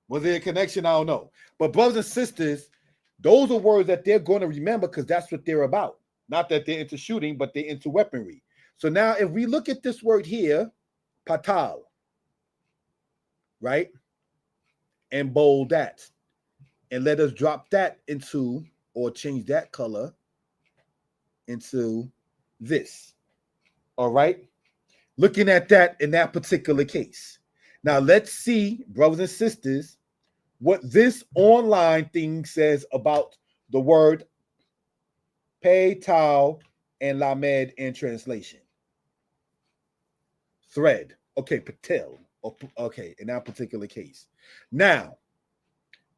Was there a connection? I don't know. But brothers and sisters, those are words that they're going to remember because that's what they're about. Not that they're into shooting, but they're into weaponry. So now if we look at this word here, patal, right? And bold that. And let us drop that into, or change that color into this. All right? Looking at that in that particular case. Now let's see, brothers and sisters, what this online thing says about the word pay, tau, and lamed in translation. Thread. Okay, patel. Okay, in that particular case. Now,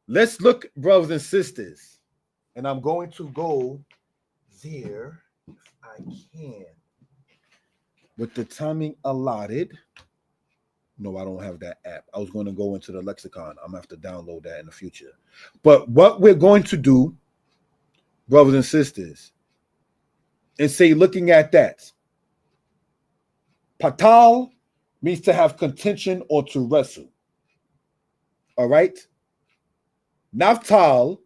let's look, brothers and sisters, and I'm going to go there if I can. With the timing allotted. No, I don't have that app. I was going to go into the lexicon. I'm going to have to download that in the future. But what we're going to do, brothers and sisters, and say, looking at that, patal means to have contention or to wrestle. All right? Naftal,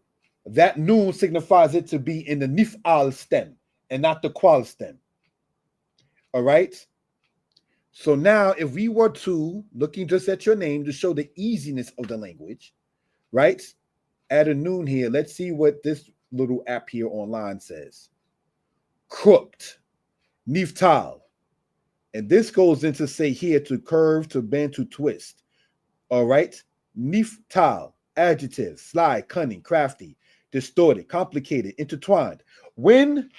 that noon signifies it to be in the nif'al stem and not the qual stem. All right? So now if we were to, looking just at your name to show the easiness of the language, right? Add a noon here. Let's see what this little app here online says. Crooked, niftal. And this goes into say here to curve, to bend, to twist. All right? Niftal, adjective, sly, cunning, crafty, distorted, complicated, intertwined. When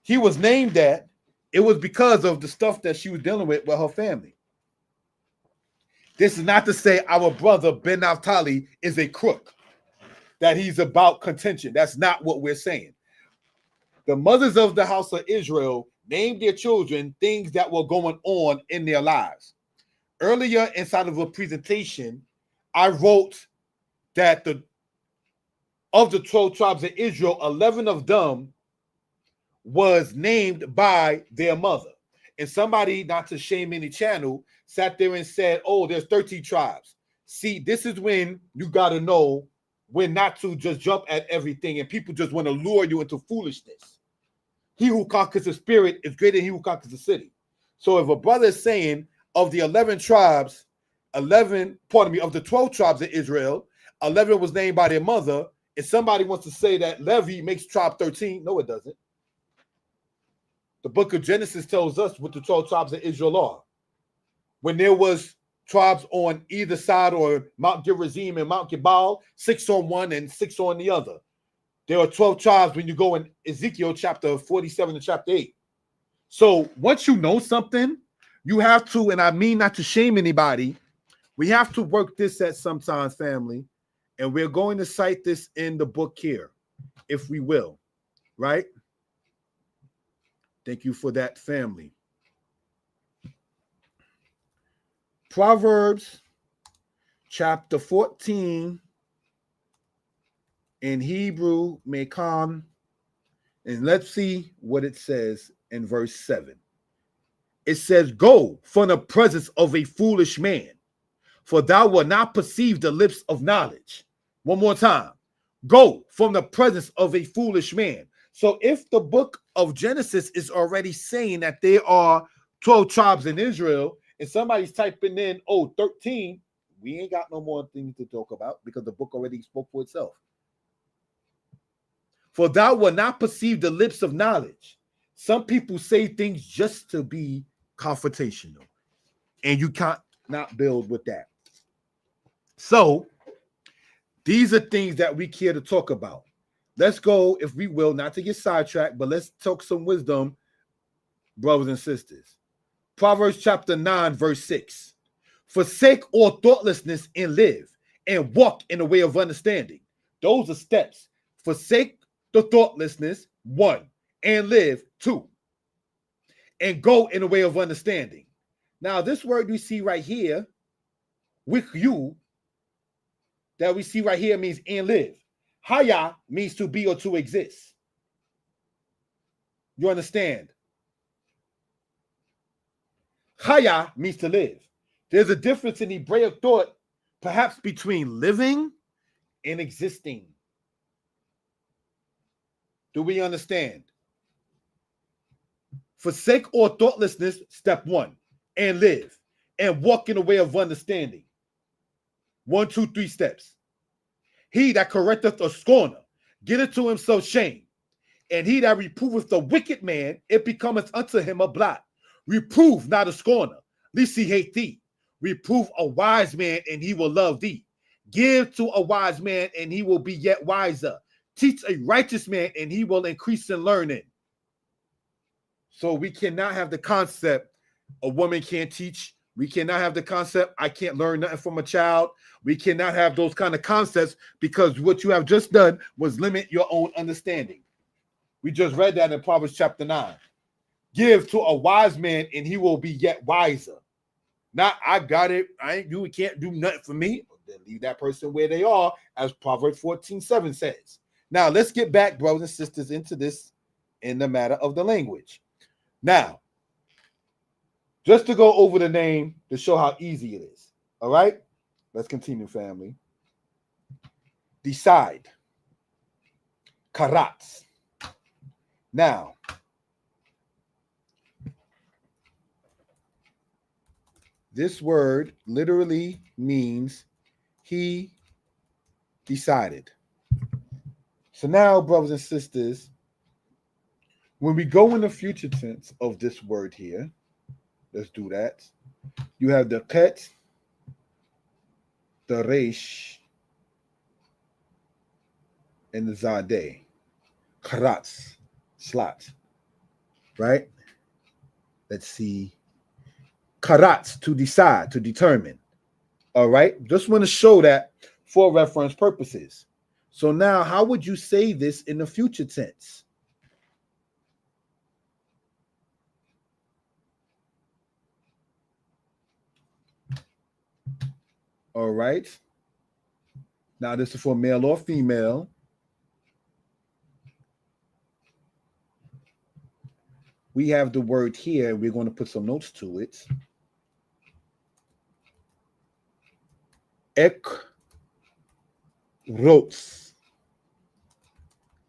he was named that, it was because of the stuff that she was dealing with her family. This is not to say our brother Ben Naphtali is a crook, that he's about contention. That's not what we're saying. The mothers of the house of Israel named their children things that were going on in their lives. Earlier inside of a presentation, I wrote that of the 12 tribes of Israel, 11 of them was named by their mother. And somebody, not to shame any channel, sat there and said, oh, there's 13 tribes. See, this is when you got to know when not to just jump at everything and people just want to lure you into foolishness. He who conquers the spirit is greater than he who conquers the city. So if a brother is saying of the 11 tribes, of the 12 tribes of Israel, 11 was named by their mother, if somebody wants to say that Levi makes tribe 13, no, it doesn't. The book of Genesis tells us what the 12 tribes of Israel are. When there was tribes on either side, or Mount Gerizim and Mount Gebal, 6 on one and 6 on the other. There are 12 tribes when you go in Ezekiel chapter 47 and chapter 8. So once you know something, you have to, and I mean not to shame anybody, we have to work this at sometimes, family. And we're going to cite this in the book here, if we will, right? Thank you for that, family. Proverbs chapter 14 in Hebrew, Mekam, and let's see what it says in verse 7. It says, go from the presence of a foolish man, For thou wilt not perceive the lips of knowledge. One more time. Go from the presence of a foolish man. So if the book of Genesis is already saying that there are 12 tribes in Israel, and somebody's typing in, 13, we ain't got no more things to talk about because the book already spoke for itself. For thou wilt not perceive the lips of knowledge. Some people say things just to be confrontational, and you can't not build with that. So these are things that we care to talk about. Let's go, if we will, not to get sidetracked, but let's talk some wisdom, brothers and sisters. Proverbs chapter 9, verse 6. Forsake all thoughtlessness and live, and walk in the way of understanding. Those are steps. Forsake the thoughtlessness, 1, and live, 2, and go in the way of understanding. Now, this word we see right here, with you, that we see right here means and live. Haya means to be or to exist. You understand? Haya means to live. There's a difference in Hebraic thought, perhaps between living and existing. Do we understand? Forsake all thoughtlessness, step 1, and live, and walk in the way of understanding. 1, 2, 3 steps. He that correcteth a scorner getteth to himself shame, and he that reproveth the wicked man, it becometh unto him a blot. Reprove not a scorner, lest he hate thee. Reprove a wise man, and he will love thee. Give to a wise man, and he will be yet wiser. Teach a righteous man, and he will increase in learning. So we cannot have the concept a woman can't teach. We cannot have the concept I can't learn nothing from a child. We cannot have those kind of concepts because what you have just done was limit your own understanding. We just read that in Proverbs chapter 9. Give to a wise man, and he will be yet wiser. Not, I got it. You can't do nothing for me. Then leave that person where they are, as Proverbs 14:7 says. Now, let's get back, brothers and sisters, into this in the matter of the language. Now, just to go over the name to show how easy it is. All right? Let's continue, family. Decide. Karatz. Now, this word literally means he decided. So now, brothers and sisters, when we go in the future tense of this word here, let's do that. You have the ket, the resh, and the zadeh. Karatz, slot. Right? Let's see. Karatz, to decide, to determine. All right? Just want to show that for reference purposes. So now, how would you say this in the future tense? All right. Now, this is for male or female. We have the word here. We're going to put some notes to it. Ek rots.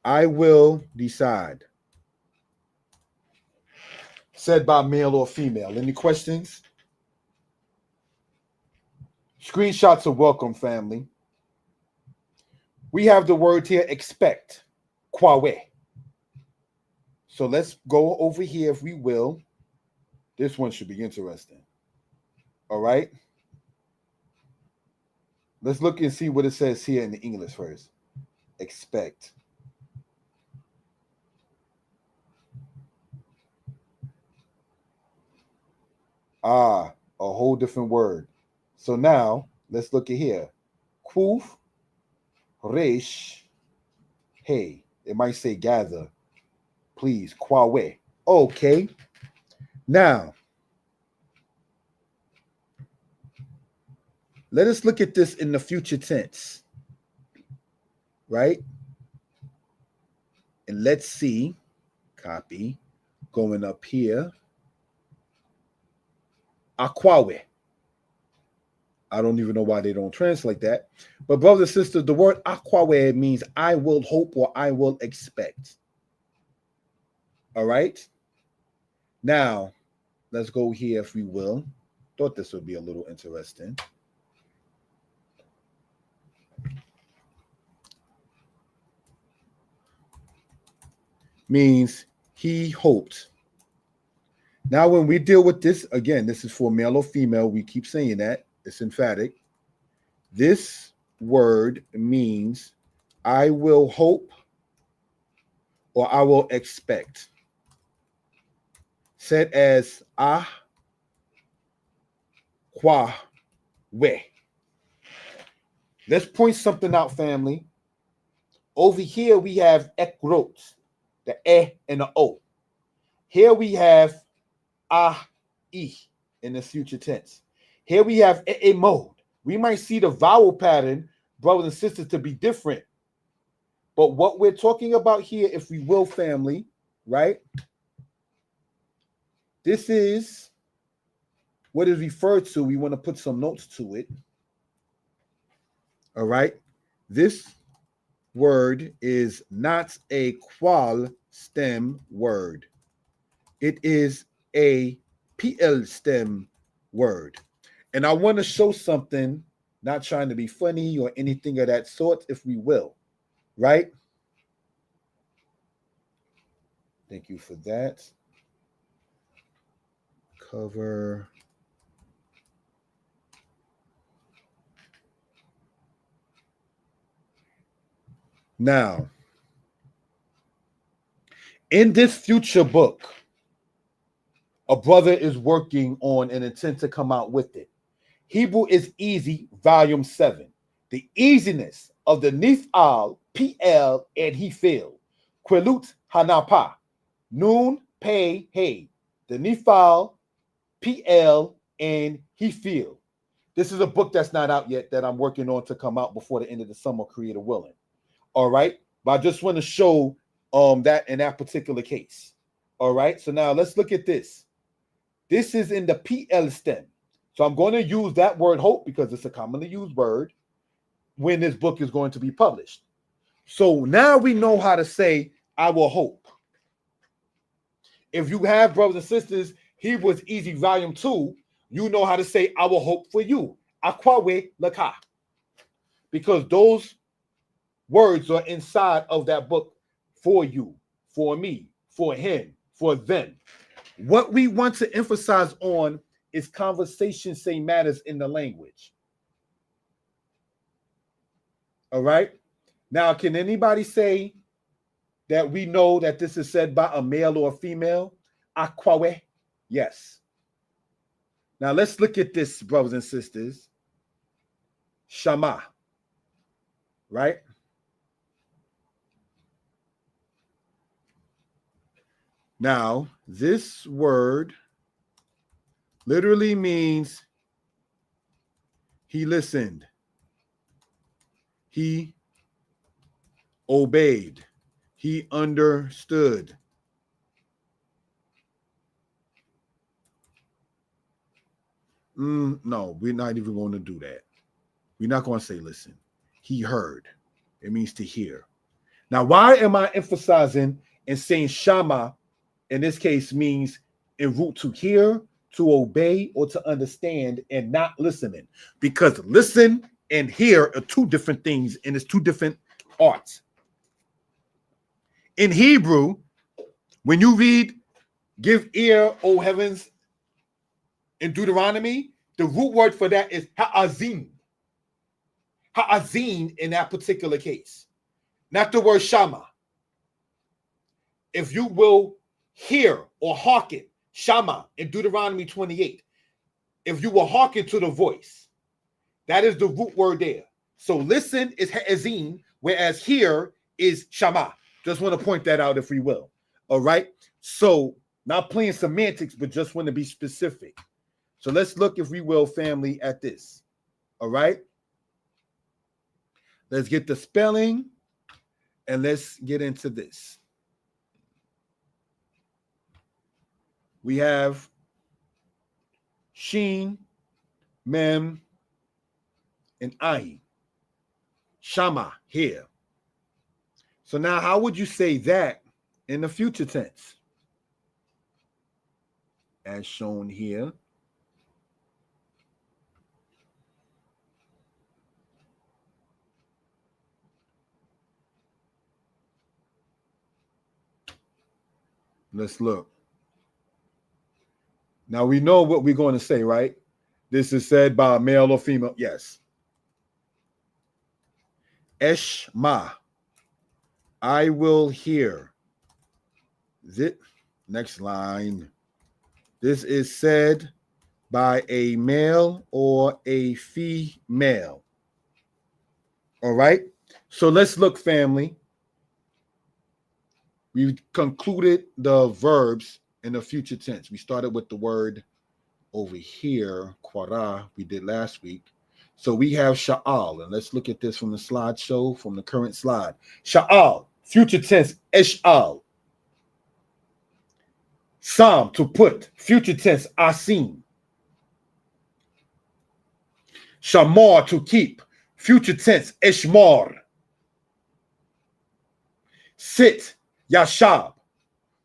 I will decide. Said by male or female. Any questions? Screenshots are welcome, family. We have the word here, expect. Kwawe. So let's go over here, if we will. This one should be interesting. All right. Let's look and see what it says here in the English first. Expect. A whole different word. So now, let's look at here. Kuf, resh, hey. It might say gather. Please, kwawe. Okay. Now, let us look at this in the future tense. Right? And let's see. Copy. Going up here. Akwawe. I don't even know why they don't translate that. But brothers and sisters, the word akwawe means I will hope or I will expect. All right. Now, let's go here if we will. Thought this would be a little interesting. Means he hoped. Now, when we deal with this, again, this is for male or female. We keep saying that. It's emphatic. This word means I will hope or I will expect. Said as kwa we. Let's point something out, family. Over here we have ekrot, the and the o. Here we have I in the future tense. Here we have a mode. We might see the vowel pattern, brothers and sisters, to be different. But what we're talking about here, if we will, family, right? This is what is referred to. We want to put some notes to it. All right. This word is not a qual stem word. It is a PL stem word. And I want to show something, not trying to be funny or anything of that sort, if we will. Right? Thank you for that. Cover. Now, in this future book, a brother is working on and intends to come out with it. Hebrew is Easy, Volume 7. The easiness of the Nifal, PL, and he feel. Quilut Hanapa. Noon, pay, hey. The Nifal, PL, and he feel. This is a book that's not out yet that I'm working on to come out before the end of the summer, creator willing. All right. But I just want to show that in that particular case. All right. So now let's look at this. This is in the PL stem. So I'm going to use that word hope because it's a commonly used word when this book is going to be published. So now we know how to say I will hope. If you have brothers and sisters, Hebrew is Easy Volume 2, you know how to say I will hope for you. Akwawe laka. Because those words are inside of that book for you, for me, for him, for them. What we want to emphasize on is conversation say matters in the language. All right. Now, can anybody say that we know that this is said by a male or a female? Akwawe. Yes. Now, let's look at this, brothers and sisters. Shama. Right? Now, this word literally means he listened. He obeyed. He understood. No, we're not even going to do that. We're not going to say listen. He heard. It means to hear. Now, why am I emphasizing and saying shama in this case means en route to hear, to obey, or to understand and not listening? Because listen and hear are two different things and it's two different arts. In Hebrew, when you read, give ear, O heavens, in Deuteronomy, the root word for that is ha'azin. Ha'azin in that particular case. Not the word shama. If you will hear or hearken, shama in Deuteronomy 28. If you will hearken to the voice, that is the root word there. So listen is ha'azin, whereas hear is shama. Just want to point that out if we will. All right. So not playing semantics, but just want to be specific. So let's look, if we will, family, at this. All right. Let's get the spelling and let's get into this. We have Sheen, Mem, and ayin. Shama, here. So now how would you say that in the future tense? As shown here. Let's look. Now we know what we're going to say, right? This is said by a male or female. Yes. Eshma. I will hear. Next line. This is said by a male or a female. All right. So let's look, family. We concluded the verbs in the future tense. We started with the word over here, quara, we did last week. So we have sha'al, and let's look at this from the slideshow, from the current slide. Sha'al, future tense, esh'al. Sam, to put, future tense, asim. Shamar, to keep, future tense, eshmar. Sit, yashab,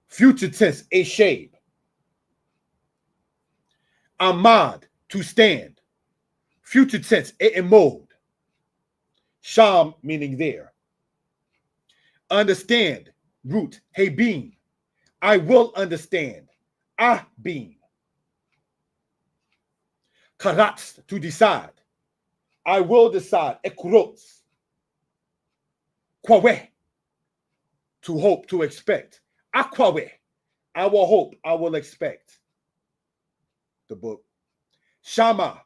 future tense, eshab. Ahmad, to stand, future tense, e'emod. Sham, meaning there. Understand, root, hebin. I will understand, ahbin. Karatz, to decide. I will decide, ekrotz. Kwaweh, to hope, to expect. Akwaweh, I will hope, I will expect. The book. Shama,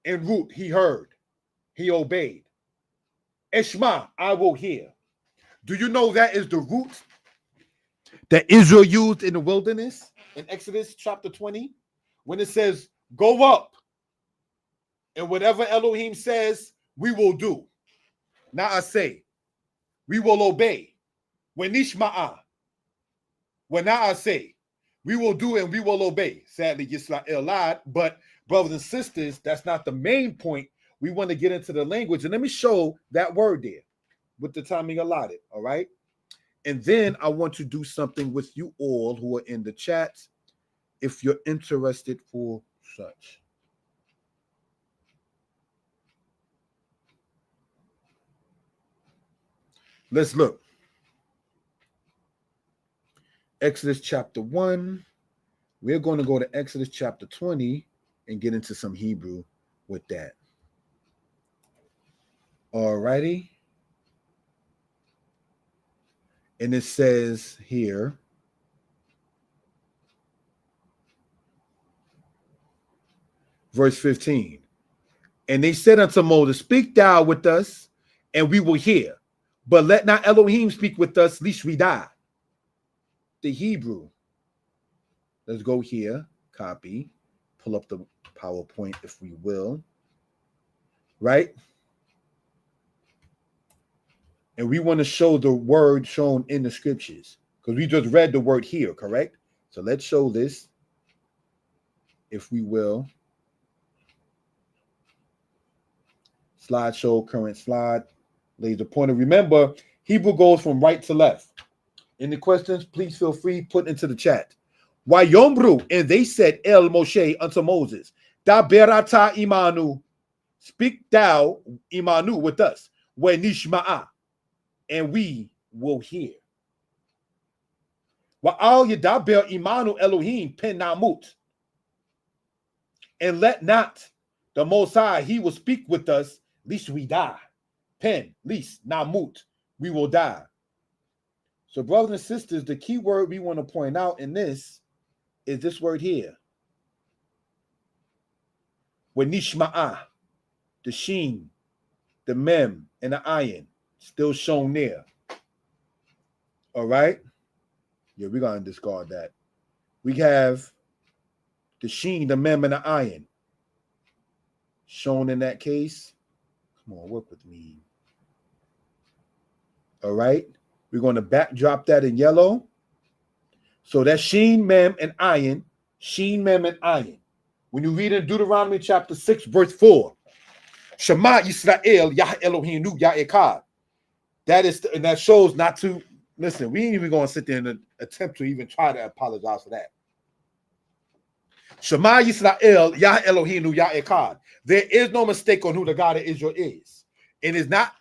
en route, he heard, he obeyed. Eshma, I will hear. Do you know that is the root that Israel used in the wilderness in Exodus chapter 20? When it says, go up, and whatever Elohim says, we will do. Now I say, we will obey. When Nishma'ah, when now I say, we will do and we will obey. Sadly, Yisrael lied, but brothers and sisters, that's not the main point. We want to get into the language. And let me show that word there with the timing allotted, all right? And then I want to do something with you all who are in the chat if you're interested for such. Let's look. Exodus chapter 1. We're going to go to Exodus chapter 20 and get into some Hebrew with that. All righty. And it says here, verse 15. And they said unto Moses, speak thou with us, and we will hear. But let not Elohim speak with us, lest we die. The Hebrew. Let's go here, copy, pull up the PowerPoint if we will, right? And we want to show the word shown in the scriptures because we just read the word here, correct? So let's show this, if we will. Slideshow, current slide, laser pointer. Remember, Hebrew goes from right to left. Any questions, please feel free, put into the chat. Wayombru, and they said El Moshe unto Moses, Da berata imanu, speak thou imanu with us, we nishma'a, and we will hear. Wa'al yadaber imanu Elohim pen namut, and let not the Most High, he will speak with us, lest we die. Pen, least, namut, we will die. So brothers and sisters, the key word we want to point out in this is this word here. When nishma'ah, the sheen, the mem, and the ayin, still shown there. All right? Yeah, we're going to discard that. We have the sheen, the mem, and the ayin shown in that case. Come on, work with me. All right? We're going to backdrop that in yellow. So that's sheen, mem, and ayin. Sheen, mem, and ayin. When you read in Deuteronomy chapter 6, verse 4, Shema Yisrael, Yah Eloheinu, Yah Echad. That is, and that shows not to listen. We ain't even going to sit there and attempt to even try to apologize for that. Shema Yisrael, Yah Eloheinu, Yah Echad. There is no mistake on who the God of Israel is. It is not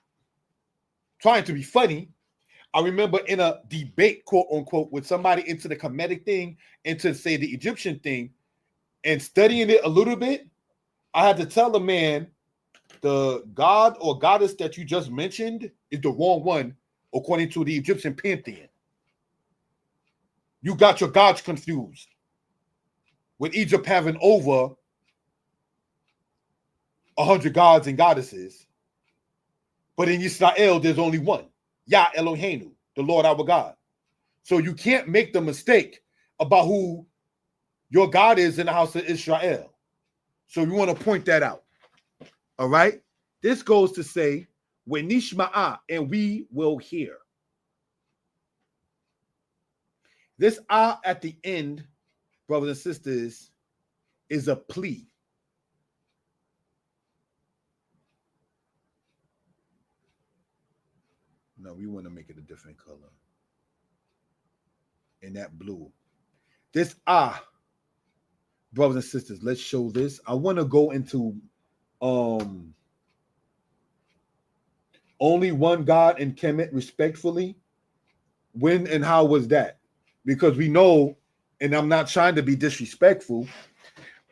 trying to be funny. I remember in a debate, quote unquote, with somebody into the Kemetic thing, into say the Egyptian thing, and studying it a little bit, I had to tell the man, the god or goddess that you just mentioned is the wrong one according to the Egyptian pantheon. You got your gods confused, with Egypt having over 100 gods and goddesses. But in Israel, there's only one, Yah Eloheinu, the Lord our God. So you can't make the mistake about who your God is in the house of Israel. So you want to point that out. All right? This goes to say, when nishma'a, and we will hear. This at the end, brothers and sisters, is a plea. No, we want to make it a different color. In that blue. This brothers and sisters, let's show this. I want to go into only one God in Kemet respectfully. When and how was that? Because we know, and I'm not trying to be disrespectful,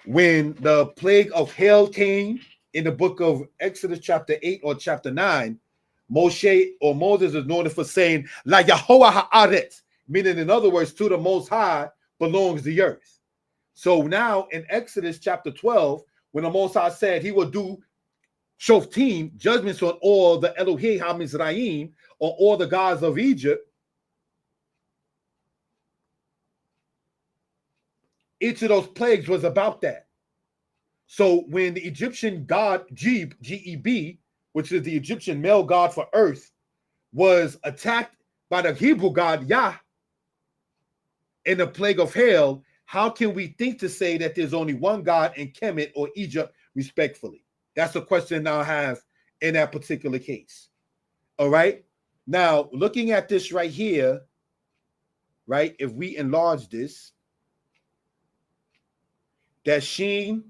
when the plague of hail came in the book of Exodus chapter 8 or chapter 9, Moshe or Moses is known for saying, La Yahovah Haaretz, meaning in other words, to the Most High belongs the earth. So now in Exodus chapter 12, when the Most High said he will do Shoftim, judgments on all the Elohei HaMizraim, on all the gods of Egypt, each of those plagues was about that. So when the Egyptian god Geb, G-E-B, which is the Egyptian male god for earth, was attacked by the Hebrew god Yah in the plague of hail, how can we think to say that there's only one God in Kemet or Egypt respectfully? That's the question I have in that particular case. All right. Now, looking at this right here, right, if we enlarge this, that sheen,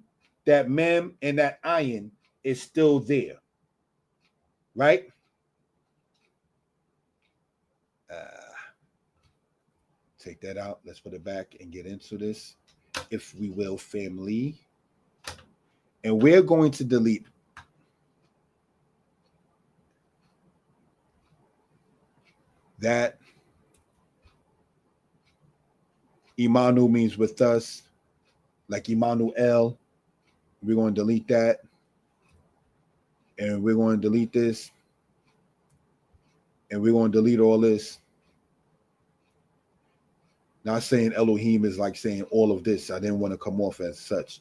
that mem, and that ayin is still there, right? Take that out. Let's put it back and get into this, if we will, family. And we're going to delete that. Imanu means with us, like Immanuel. We're going to delete that. And we're going to delete this. And we're going to delete all this. Not saying Elohim is like saying all of this. I didn't want to come off as such.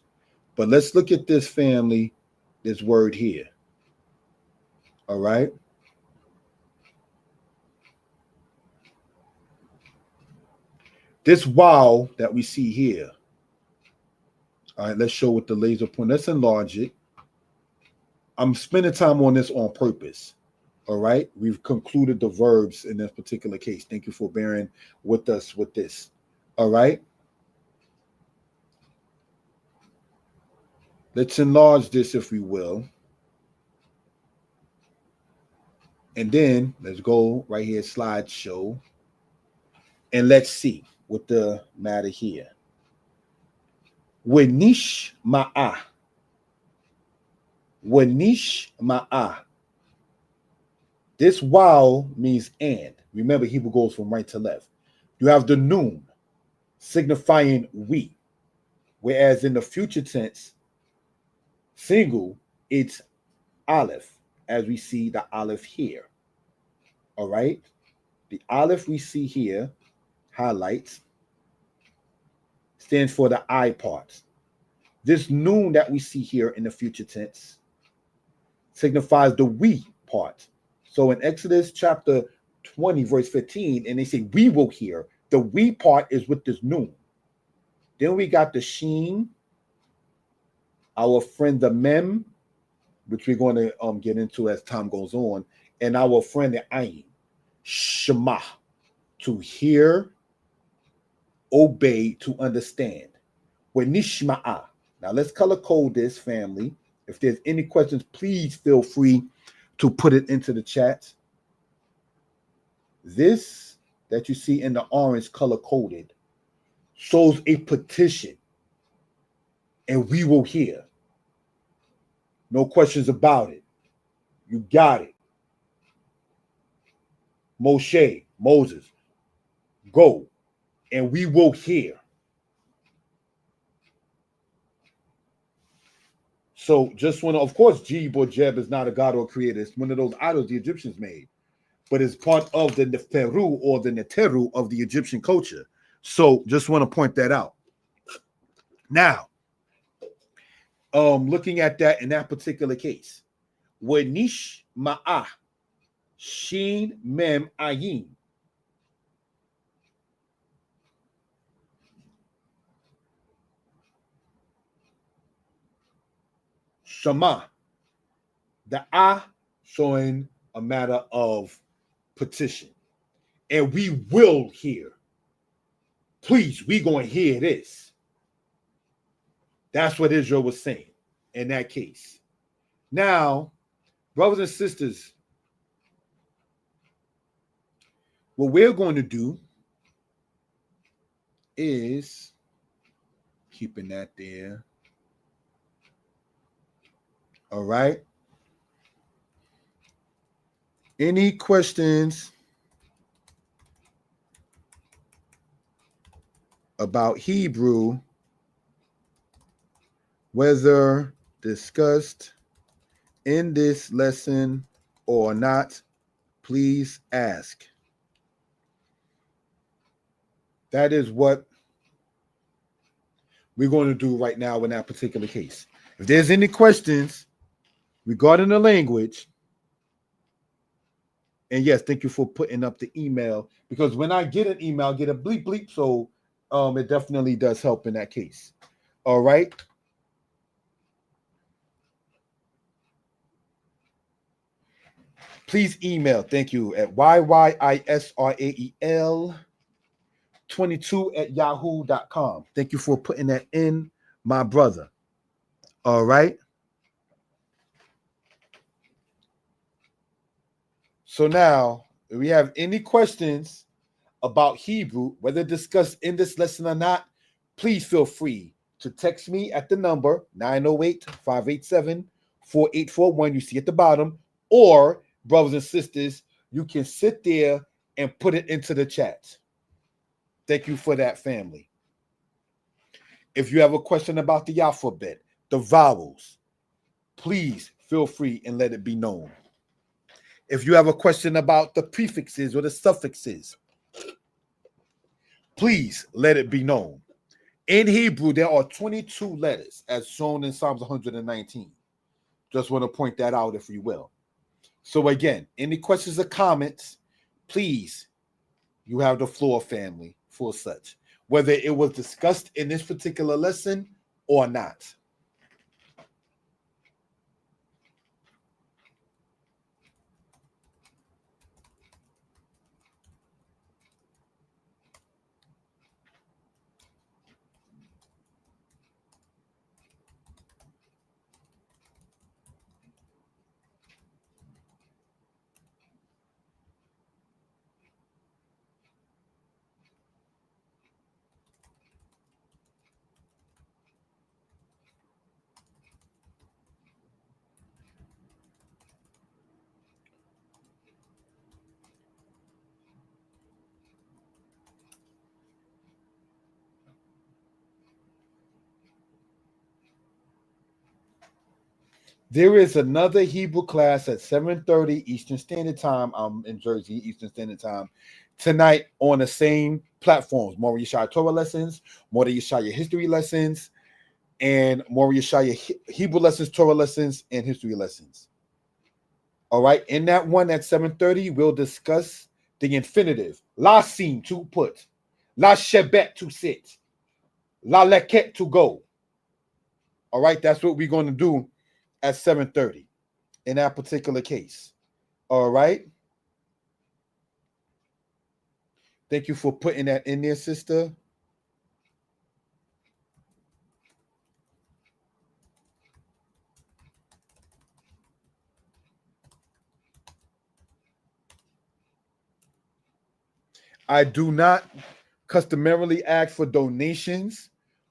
But let's look at this, family, this word here. All right. This wow that we see here. All right, let's show with the laser point. Let's enlarge it. I'm spending time on this on purpose. All right. We've concluded the verbs in this particular case. Thank you for bearing with us with this. All right. Let's enlarge this, if we will. And then let's go right here, slideshow. And let's see what the matter here. Wenish ma'ah. Wenish ma'ah. This wow means and. Remember, Hebrew goes from right to left. You have the noon, signifying we. Whereas in the future tense, single, it's aleph, as we see the aleph here. All right? The aleph we see here, highlights, stands for the I part. This noon that we see here in the future tense signifies the we part. So in Exodus chapter 20, verse 15, and they say, we will hear, the we part is with this noon. Then we got the sheen, our friend the mem, which we're going to get into as time goes on, and our friend the ayin, shema, to hear, obey, to understand. When nishma'a. Now let's color code this, family. If there's any questions, please feel free to put it into the chat. This that you see in the orange color coded shows a petition, and we will hear. No questions about it. You got it. Moshe, Moses, go, and we will hear. So just want to, of course, Jeb or Jeb is not a god or creator. It's one of those idols the Egyptians made, but it's part of the Neferu or the Neteru of the Egyptian culture. So just want to point that out. Now, looking at that in that particular case, Wenish Ma'ah, Shin Mem Ayin. Shema, the showing a matter of petition, and we will hear. Please, we going to hear this. That's what Israel was saying in that case. Now, brothers and sisters, what we're going to do is keeping that there. All right. Any questions about Hebrew, whether discussed in this lesson or not, please ask. That is what we're going to do right now in that particular case. If there's any questions regarding the language, and yes, thank you for putting up the email, because when I get an email, I get a bleep bleep, so it definitely does help in that case. All right. Please email, thank you, at yyisrael22@yahoo.com. Thank you for putting that in, my brother. All right. So now, if we have any questions about Hebrew, whether discussed in this lesson or not, please feel free to text me at the number 908-587-4841 you see at the bottom, or brothers and sisters, you can sit there and put it into the chat. Thank you for that, family. If you have a question about the alphabet, the vowels, please feel free and let it be known. If you have a question about the prefixes or the suffixes, please let it be known. In Hebrew, there are 22 letters, as shown in Psalms 119. Just want to point that out, if you will. So again, any questions or comments, please, you have the floor, family, for such, whether it was discussed in this particular lesson or not. There is another Hebrew class at 7:30 Eastern Standard Time. I'm in Jersey, Eastern Standard Time, tonight on the same platforms. More Yeshaya Torah lessons, more Yeshaya history lessons, and more Yeshaya Hebrew lessons, Torah lessons, and history lessons. All right. In that one at 7:30, we'll discuss the infinitive. La sim, to put. La shebet, to sit. La leket, to go. All right. That's what we're going to do at 7:30. in that particular case. All right. Thank you for putting that in there, sister. I do not customarily ask for donations,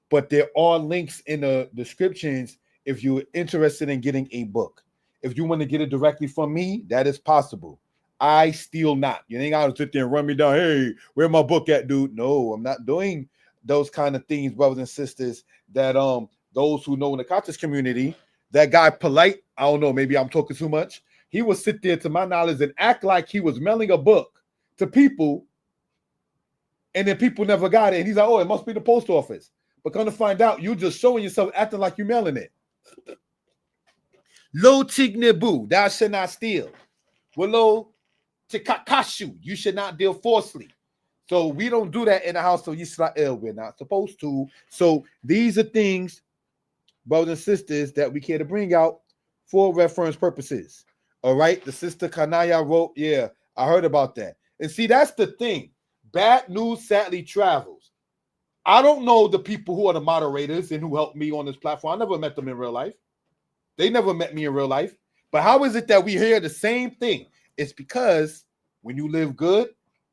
but there are links in the descriptions if you're interested in getting a book. If you want to get it directly from me, that is possible. I steal not. You ain't got to sit there and run me down. Hey, where my book at, dude? No, I'm not doing those kind of things, brothers and sisters, that those who know in the conscious community, that guy Polite, I don't know, maybe I'm talking too much. He would sit there, to my knowledge, and act like he was mailing a book to people, and then people never got it. And he's like, oh, it must be the post office. But come to find out, you just showing yourself acting like you're mailing it. Lo tignebu, thou shalt not steal. Lo tikakashu, you should not deal falsely. So we don't do that in the house of Yisrael. We're not supposed to. So these are things, brothers and sisters, that we care to bring out for reference purposes. All right. The sister Kanaya wrote, yeah, I heard about that. And see, that's the thing. Bad news sadly travels. I don't know the people who are the moderators and who helped me on this platform. I never met them in real life. They never met me in real life. But how is it that we hear the same thing? It's because when you live good,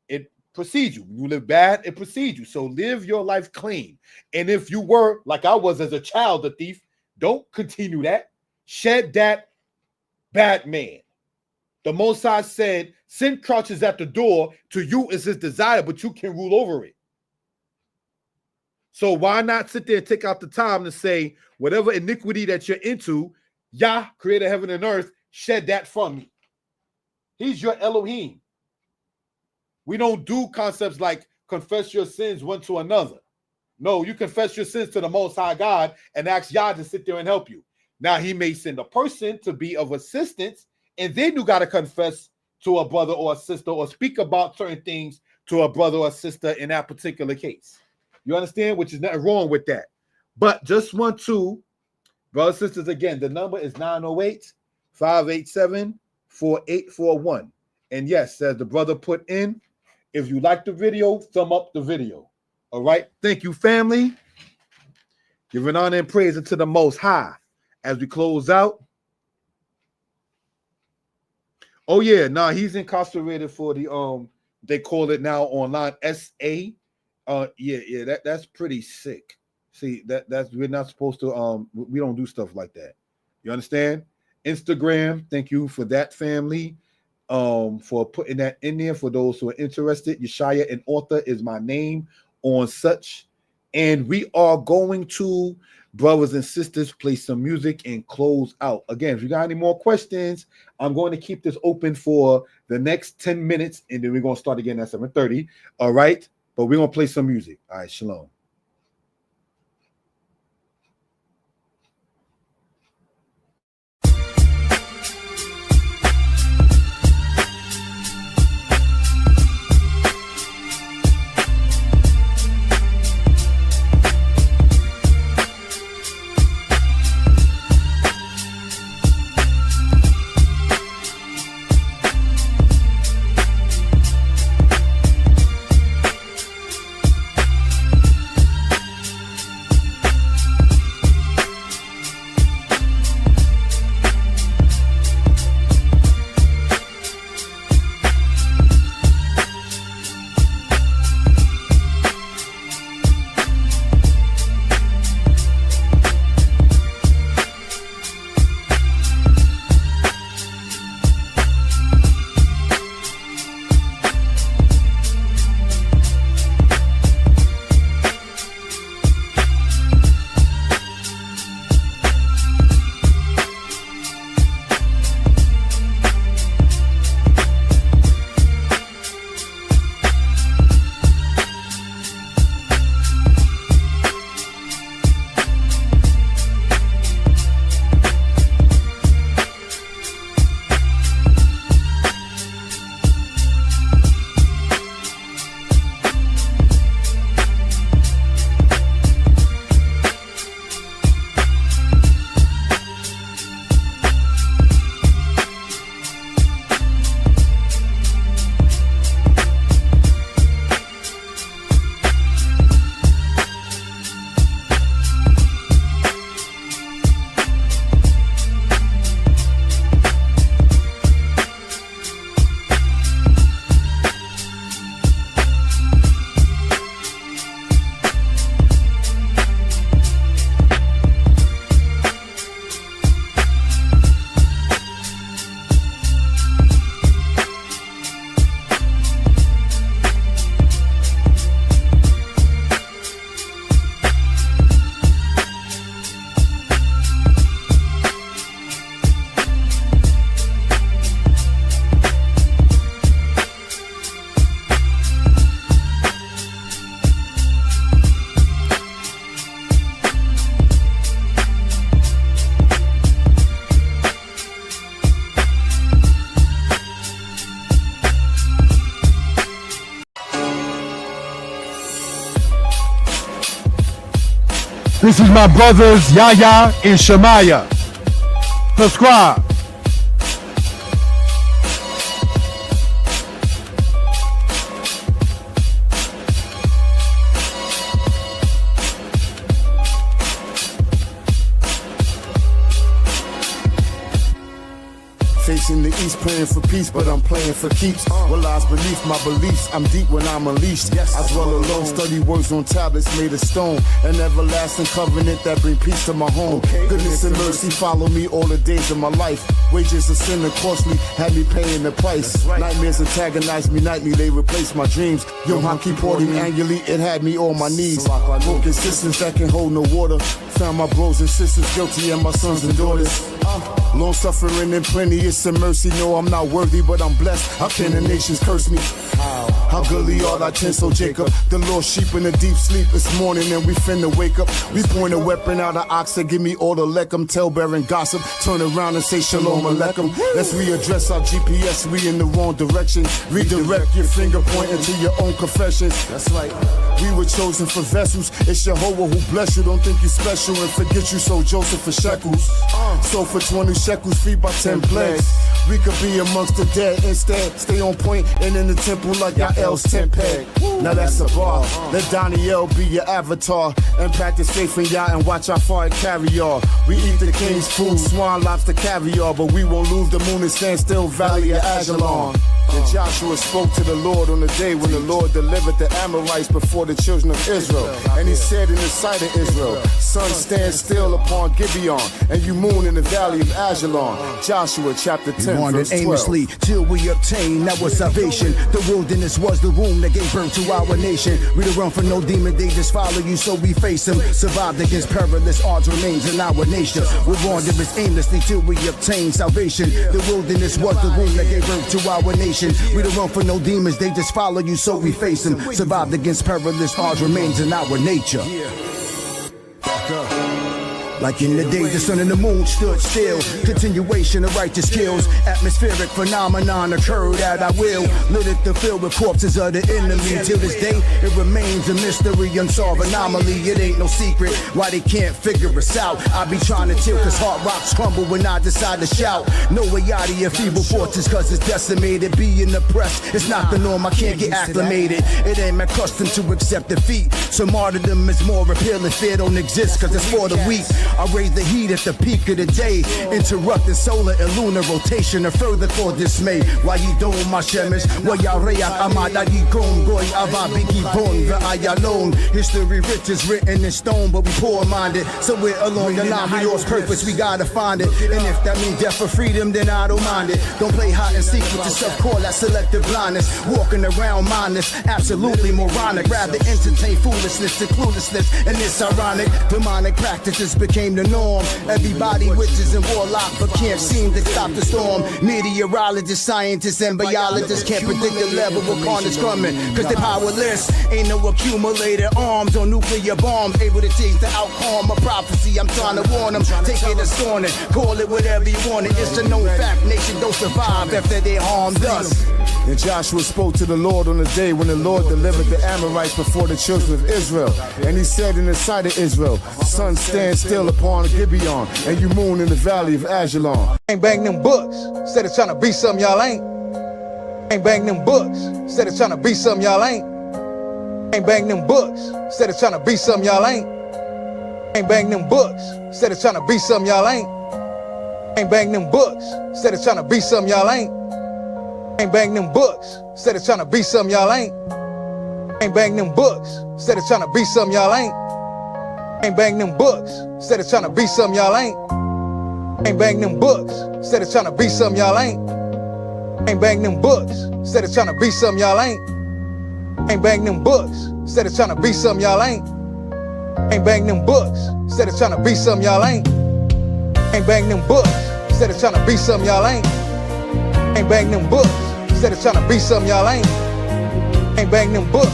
it precedes you. When you live bad, it precedes you. So live your life clean. And if you were, like I was as a child, a thief, don't continue that. Shed that bad man. The Most High said, sin crouches at the door. To you is his desire, but you can rule over it. So why not sit there and take out the time to say, whatever iniquity that you're into, Yah, creator of heaven and earth, shed that from me. He's your Elohim. We don't do concepts like confess your sins one to another. No, you confess your sins to the Most High God and ask Yah to sit there and help you. Now, he may send a person to be of assistance, and then you got to confess to a brother or a sister or speak about certain things to a brother or sister in that particular case. You understand? Which is nothing wrong with that. But just want to, brothers and sisters, again, the number is 908-587-4841. And yes, as the brother put in, if you like the video, thumb up the video. All right? Thank you, family. Giving honor and praise unto the Most High. As we close out. Oh, yeah. Nah, he's incarcerated for the, they call it now online, SA. That's pretty sick. See, that's we're not supposed to we don't do stuff like that. You understand? Instagram, thank you for that, family. For putting that in there for those who are interested. Yeshaya and author is my name on such. And we are going to, brothers and sisters, play some music and close out. Again, if you got any more questions, I'm going to keep this open for the next 10 minutes, and then we're going to start again at 7:30. All right. But we're going to play some music. All right, shalom. This is my brothers Yahya and Shemaiah. Subscribe. Facing the east, praying for peace, but I'm playing for keeps. What lies beneath my beliefs? I'm deep when I'm unleashed. I dwell alone, study words on tablets made of stone. An everlasting covenant that bring peace to my home. Goodness and mercy follow me all the days of my life. Wages of sin and costly had me paying the price. Nightmares antagonize me nightly, they replace my dreams. Yom HaKippurim annually, it had me on my knees. Broken systems that can hold no water. Found my bros and sisters guilty and my sons and daughters. Long suffering and plenty, it's a mercy. No, I'm not worthy, but I'm blessed. How can the nations curse me? How goodly are thy tinsel, Jacob? The lost sheep in a deep sleep this morning, and we finna wake up. We point a weapon out of ox and give me all the lechem. Tell bearing gossip, turn around and say shalom alechem. Let's readdress our GPS, we in the wrong direction. Redirect your finger pointing to your own confessions. That's right. We were chosen for vessels. It's Jehovah who bless you. Don't think you special and forget you sold Joseph for shekels. So for 20 shekels, free by 10 plagues. We could be amongst the dead instead. Stay on point and in the temple like Yael's tent peg. Now that's a bar. Let Daniel be your avatar and practice faith in Yah and watch how far it carry y'all. We eat the king's food, swan, lobster, caviar, but we won't lose the moon and stand still, Valley of Ajalon. And Joshua spoke to the Lord on the day when the Lord delivered the Amorites before the children of Israel. And he said in the sight of Israel, sun stand still upon Gibeon, and you moon in the valley of Ajalon. Joshua chapter 10 wandered verse 12. aimlessly till we obtained our salvation. The wilderness was the womb that gave birth to our nation. We don't run from no demon, they just follow you, so we face them. Survived against perilous odds remains in our nation. We wandered aimlessly till we obtained salvation. The wilderness was the womb that gave birth to our nation. We don't run from no demons, they just follow you, so we face them. Survived against perilous odds remains in our nature. Like in the day the sun and the moon stood still. Continuation of righteous kills. Atmospheric phenomenon occurred at our will. Lit it to fill with corpses of the enemy. Till this day it remains a mystery, unsolved anomaly. It ain't no secret why they can't figure us out. I be trying to tilt cause hard rocks crumble when I decide to shout. No way out of your feeble fortress cause it's decimated. Being oppressed, it's not the norm, I can't get acclimated. It ain't my custom to accept defeat. So martyrdom is more appealing, fear don't exist cause it's for the weak. I raise the heat at the peak of the day, interrupting solar and lunar rotation and further cause dismay. Why you doing my shemish? Why ya react amada yi gong goy avabiki bon the ayalone. History rich is written in stone, but we poor-minded. So we're along the line, we lost purpose, we gotta find it. And if that means death for freedom, then I don't mind it. Don't play hide and seek with yourself, call that selective blindness. Walking around mindless, absolutely moronic. Rather entertain foolishness and cluelessness, and it's ironic. Demonic practices became the norm. Everybody witches and warlock, but can't seem to stop the storm. Meteorologists, scientists, and biologists can't predict the level of carnage coming, cause they're powerless. Ain't no accumulated arms or nuclear bombs able to change the outcome of prophecy. I'm trying to warn them, take it as scorn it, call it whatever you want it. It's a known fact, nation don't survive after they harmed us. And Joshua spoke to the Lord on the day when the Lord delivered the Amorites before the children of Israel. And he said in the sight of Israel, sun stand still upon Gibeon, and you moon in the valley of Ajalon. Ain't bang them books, instead of trying to be something y'all ain't. Ain't bang them books, instead of trying to be something y'all ain't. Ain't bang them books, instead of trying to be something y'all ain't. Ain't bang them books, instead of trying to be something y'all ain't. Ain't bang them books, instead of trying to be something y'all ain't. Ain't bang them books, instead of trying to be something y'all ain't. Ain't bang them books, instead of trying to be something y'all ain't. Ain't bang them books, instead of trying to be something y'all ain't. Ain't bang them books, instead of trying to be something y'all ain't. Ain't bang them books, instead of trying to be something y'all ain't. Ain't bang them books, instead of trying to be something y'all ain't. Ain't bang them books, instead of trying to be something y'all ain't. Ain't bang them books, instead of trying to be something y'all ain't. Ain't bang them books, instead of trying to be something y'all ain't. Ain't bang them books.